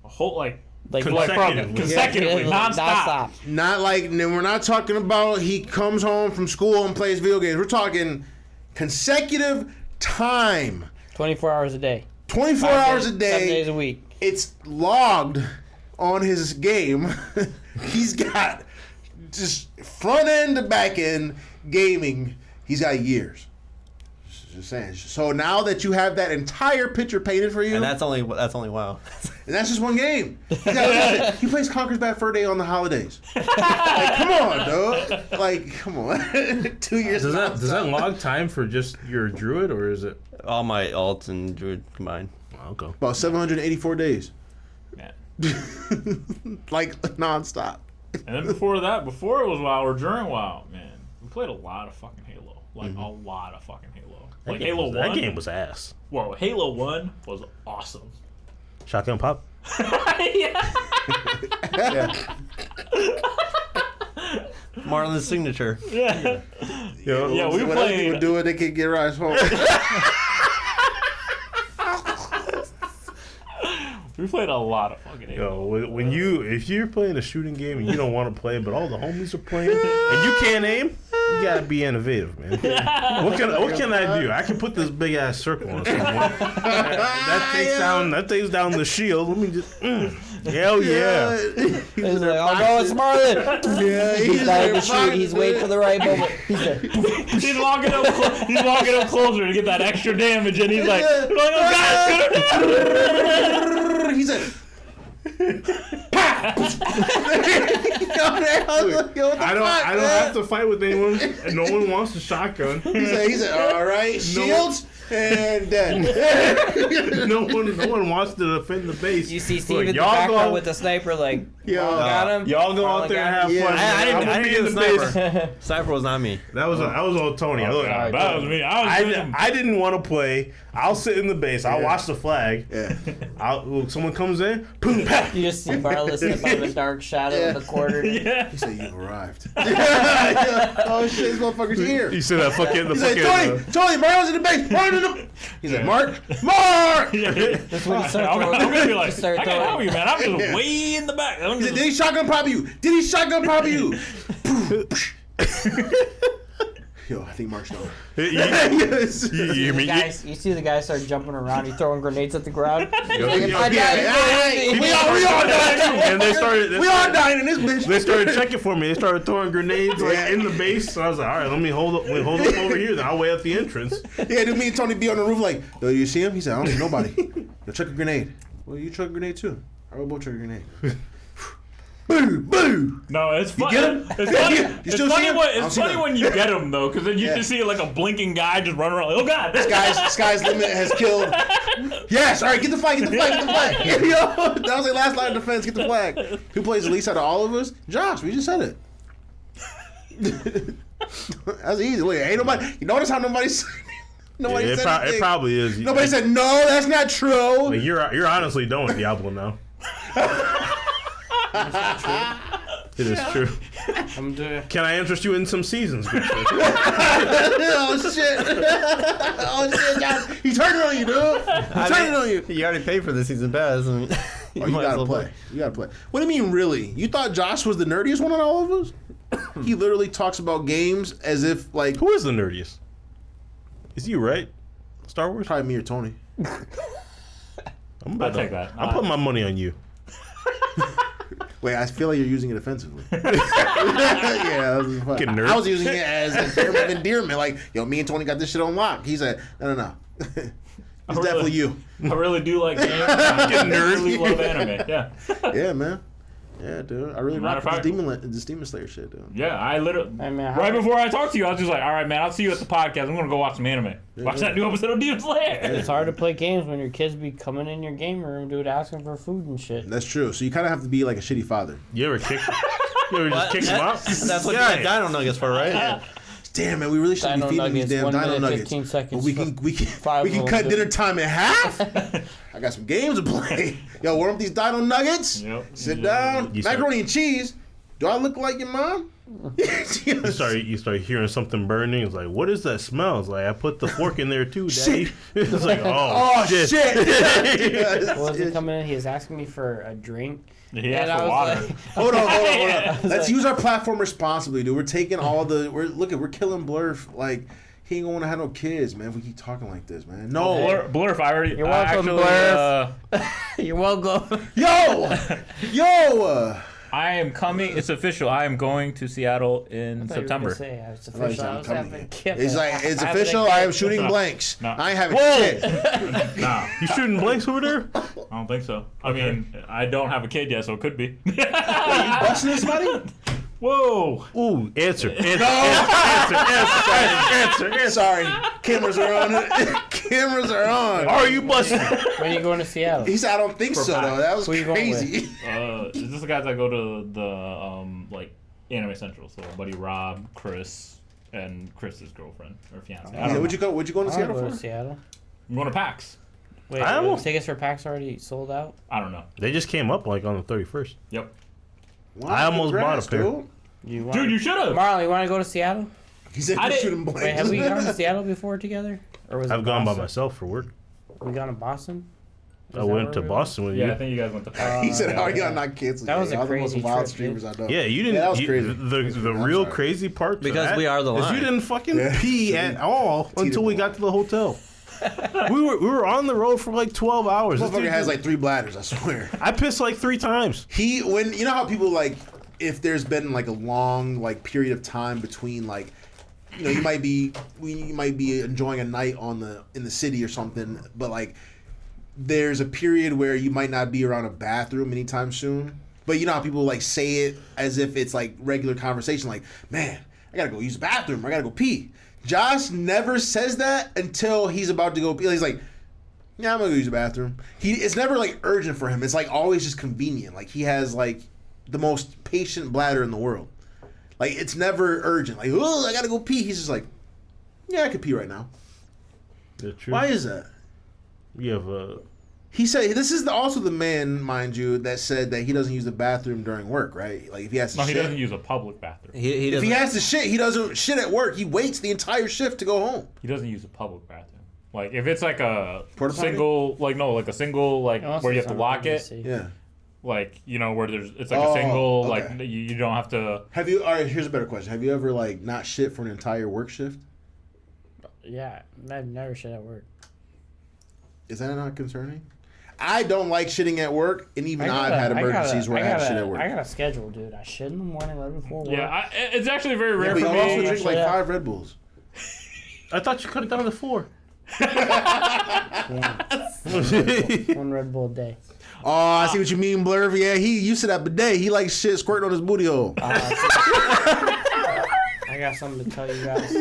A whole like Consecutively. consecutively, nonstop. Not like, we're not talking about he comes home from school and plays video games. We're talking consecutive time. 24 hours a day. 24 5 hours days- a day. 7 days a week. It's logged on his game. He's got just front end to back end gaming. He's got years. Just saying. So now that you have that entire picture painted for you, And that's only WoW. and that's just one game. He plays Conker's Bad Fur Day on the holidays. Like, come on, dog. Like, come on. 2 years. Does that log time for just your druid, or is it All my alts and druid combined. okay? About 784 days. Yeah. Like nonstop. And then before that, before it was WoW or during WoW, man, we played a lot of fucking Halo. Like a lot of fucking Halo. Like Halo 1. That game was ass. Whoa, Halo 1 was awesome. Shotgun pop. Marlon's signature. Yeah. Yo, Yeah, we When other played. people do it, they can get rides home. We played a lot of fucking Halo. Yo, if you're playing a shooting game and you don't want to play, but all the homies are playing and you can't aim, you gotta be innovative, man. What can I do? I can put this big ass circle on someone. that takes down the shield. Let me just. Hell yeah. He's like, oh no, it's Marlon. Yeah, He's ready to shoot. He's waiting for the right moment. He's like, He's walking up closer to get that extra damage, and he's like, oh God, He said, I don't have to fight with anyone, and no one wants a shotgun. He said, all right, shields and dead. no one wants to defend the base. you see Look, Steve in the y'all background go- with the sniper, like, Yo. got him. Y'all go out Marlon there and got have him. Yeah. fun. I I'm gonna didn't be get in the the base. sniper. Sniper was not me. That was old Tony. that was me. I didn't want to play. I'll sit in the base. I'll watch the flag. Yeah. Someone comes in, boom, pat. You just see Marlon step out of a dark shadow in the corner. Yeah. He said, you've arrived. Oh shit, this motherfucker's here. You see that fucking He said, Tony, Marlon's in the base. Marlon's in the... He said, Mark. That's when you start I'm throwing. gonna be like, start I can't throwing. help you, man. I'm just way in the back. I'm He said, just, did he shotgun pop you? Did he shotgun pop you? Yo, I think Mark's going. Yes. You mean Guys, you see the guy start jumping around. He's throwing grenades at the ground. He's like, if yo, I die, We all dying. and they started. We all dying in this bitch. They started checking for me. They started throwing grenades like Yeah. in the base. So I was like, all right, let me hold up over here. Then I'll wait at the entrance. Yeah, dude, me and Tony be on the roof like, yo, you see him? He said, I don't see nobody. Yo, chuck a grenade. Well, you chuck a grenade too. I will both chuck a grenade. Boo, boo. no, it's funny. get him? It's funny. You It's still funny see him? when I don't it's see funny them. when you get him though, because then you Yeah. just see like a blinking guy just running around. Like, oh God, Sky's limit has killed. Yes, all right, get the flag, get the flag, get the flag. Yo, that was the last line of defense. Get the flag. Who plays the least out of all of us? Josh. We just said it. That's easy. Look, ain't nobody. You notice how nobody said It anything? probably is. Nobody said no. That's not true. Like, you're honestly done with Diablo now. It is true. I'm doing. Can I interest you in some seasons? Good shit? Oh shit! Oh shit, Josh. He's turning on you, dude. He's turning on you. You already paid for the season pass. And Oh, you might as gotta well play. You gotta play. What do you mean, really? You thought Josh was the nerdiest one on all of us? He literally talks about games as if, like, Who is the nerdiest? Is you right? Star Wars? probably me or Tony. I'm I'll take that. I'm putting my money on you. Wait, I feel like you're using it offensively. Yeah, that was fun. Fucking nerd. I was using it as a term of endearment. Like, yo, me and Tony got this shit on lock. He said, no. It's really- definitely you. I really do like games. I really love anime. Yeah. Yeah, man. Yeah, dude. I really Matter rock of fact- this Demon Slayer shit, dude. Yeah, I literally Hey, man, right before I talked to you, I was just like, all right, man, I'll see you at the podcast. I'm gonna go watch some anime. Watch that new episode of Demon Slayer. It's hard to play games when your kids be coming in your game room, dude, asking for food and shit. That's true. So you kind of have to be like a shitty father. You ever kick? You ever just kick him out? That's what Yeah. you got Dino Nuggets for, right? Damn, man, we really shouldn't Dino be feeding nuggets, these damn 1 dino minute, nuggets. 15 seconds. But we can Five of them, cut dude. dinner time in half. I got some games to play. Yo, warm up these dino nuggets. Yep. Sit down. You start- Macaroni and cheese. Do I look like your mom? You start hearing something burning. It's like, what is that smell? It's like, I put the fork in there too, Daddy. It's like, Oh shit! What was he coming in? He was asking me for a drink. He And asked I for was water. like, Hold on. I was Let's like- use our platform responsibly, dude. We're taking all the. We're killing Blur. Like, he ain't gonna have no kids, man. If we keep talking like this, man. No. Blurf, I already. You're welcome, actually, You're welcome. Yo. I am coming. It's official. I am going to Seattle in September. It's official. I was having He's like, it's official. I am shooting blanks. No. I ain't having shit. Nah, You shooting blanks over there? I don't think so. I mean, I don't have a kid yet, so it could be. You busting somebody? Whoa. Ooh, answer. Sorry, cameras are on. Cameras are on. Are you busting? When are you going to Seattle? He said, I don't think so, though. That was Who you going crazy. Is this the guys that go to the like Anime Central? So buddy Rob, Chris, and Chris's girlfriend or fiance. I don't know. Would you go to I wanna Seattle go for? to Seattle. I'm going to PAX. Wait, I the almost- tickets for PAX already sold out? I don't know. They just came up like on the 31st. Yep. I almost bought a pair. Dude. Dude, you should have. Marlon, you want to go to Seattle? He said I he's didn't- shooting blanks. Wait, have we gone to Seattle before together? Or was it I've gone by Boston? myself for work. We gone to Boston? Is I that went where to we Boston with Yeah, I you. think you guys went to PAX. He said, yeah, "How are y'all yeah. not canceled?" That was a Y'all the crazy most wild trip, streamers I know. Yeah, you didn't. Yeah, that was crazy. The I'm real sorry. crazy part to Because that we are the is line. you didn't fucking Yeah. pee at all until we ball. got to the hotel. we were on the road for like 12 hours. This Motherfucker dude- has like 3 bladders. I swear. I pissed like 3 times. When you know how people like, if there's been like a long like period of time between like, you know, you might be enjoying a night in the city or something, but like there's a period where you might not be around a bathroom anytime soon. But you know how people like say it as if it's like regular conversation, like, man, I gotta go use the bathroom, I gotta go pee. Josh never says that until he's about to go pee. He's like, yeah, I'm gonna go use the bathroom. It's never like urgent for him. It's like always just convenient. Like he has like the most patient bladder in the world. Like it's never urgent. Like, oh, I gotta go pee. He's just like, yeah, I could pee right now. That's true. Why is that? You have He said this is also the man, mind you, that said that he doesn't use the bathroom during work, right? Like if he has to No, he shit, doesn't use a public bathroom. He if doesn't. he has to shit, he doesn't shit at work. He waits the entire shift to go home. He doesn't use a public bathroom. Like if it's like a Porta potty? single, like no, like a single, like Also, where you have to it's lock not it, Yeah. like you know where it's like Oh, a single, okay. like you don't have to. Have you? All right. Here's a better question. Have you ever like not shit for an entire work shift? Yeah, I've never shit at work. Is that not concerning? I don't like shitting at work, and even I've had emergencies where I had shit at work. I got a schedule, dude. I shit in the morning right before work. Yeah, it's actually very Yeah, rare but you for also me. drink like Yeah. 5 Red Bulls. I thought you cut it down to 4. One Red Bull a day. Oh, I see what you mean, Blurv. Yeah, he used to that bidet. He likes shit squirting on his booty hole. I got something to tell you guys.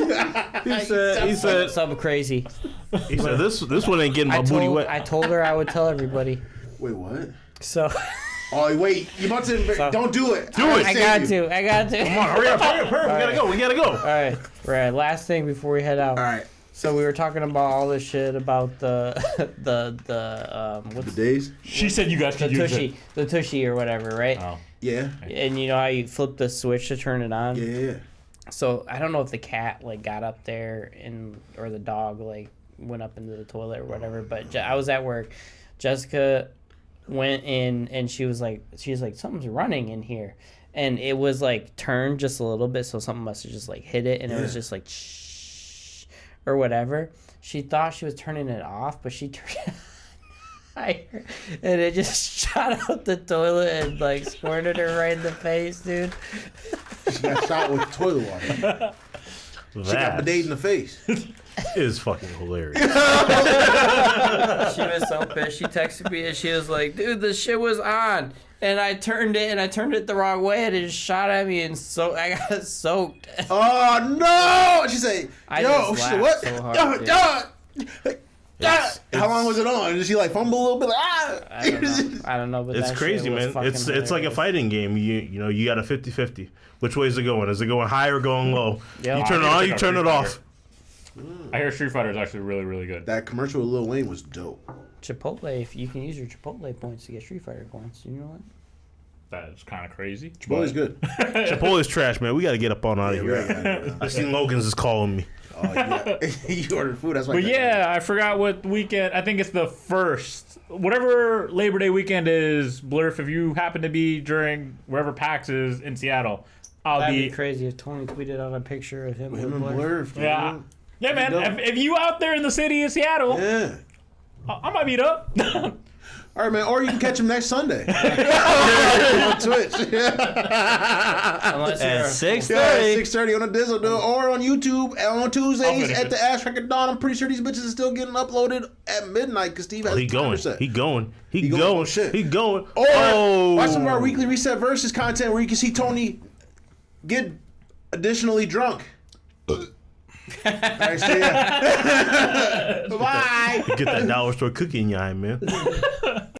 He said Something crazy. this one ain't getting my booty wet. I told her I would tell everybody. Wait, what? So Oh, wait. You about to... don't do it. Do it. I got to. Come on, hurry up. We gotta go. All right. Last thing before we head out. All right. So we were talking about all this shit about the what's Bidets? She said you guys the could use tushy, it. the tushy or whatever, right? Oh. Yeah. And you know how you flip the switch to turn it on? Yeah. So I don't know if the cat like got up there or the dog like went up into the toilet or whatever. But I was at work. Jessica went in and she was like something's running in here, and it was like turned just a little bit, so something must have just like hit it, and it was just like shh or whatever. She thought she was turning it off, but she turned it higher, and it just shot out the toilet and like squirted her right in the face, dude. She got shot with toilet water. She got bidet in the face. is fucking hilarious. She was so pissed. She texted me and she was like, dude, the shit was on. And I turned it the wrong way and it just shot at me and so I got soaked. Oh, no! She said, I yo, just she said, laughed what? so hard, How long was it on? Did she like fumble a little bit? Like, I don't know, but It's that crazy, shit was man. fucking It's like a hilarious. fighting game. You know, you got a 50-50. Which way is it going? Is it going high or going low? Yeah. You turn it I on, think you I turn it Street off. I hear Street Fighter is actually really, really good. That commercial with Lil Wayne was dope. Chipotle, if you can use your Chipotle points to get Street Fighter points, you know what? That is kind of crazy. Chipotle's good. Chipotle's trash, man. We got to get up on out of Yeah, here. right. I seen Logan's is calling me. Oh, yeah. You ordered food. That's why. But yeah, I forgot what weekend. I think it's the first. Whatever Labor Day weekend is, Blurf, if you happen to be during wherever PAX is in Seattle, That'd be crazy if Tony tweeted out a picture of him Him with and Blair. Blurf. Yeah. Yeah, man. Dope. If you out there in the city of Seattle, Yeah. I might meet up. All right, man. Or you can catch him next Sunday on Twitch. Unless At you're 6:30. Yeah, 6:30 on the Dizzle, dude, or on YouTube on Tuesdays finish at it. the Ash Record Dawn. I'm pretty sure these bitches are still getting uploaded at midnight because Steve has He a timer going. set. He going. He going. going. Oh, shit. He going. Or Oh. watch some of our weekly reset versus content where you can see Tony get additionally drunk. All right, see ya. Bye. Get that dollar store cookie in your eye, man.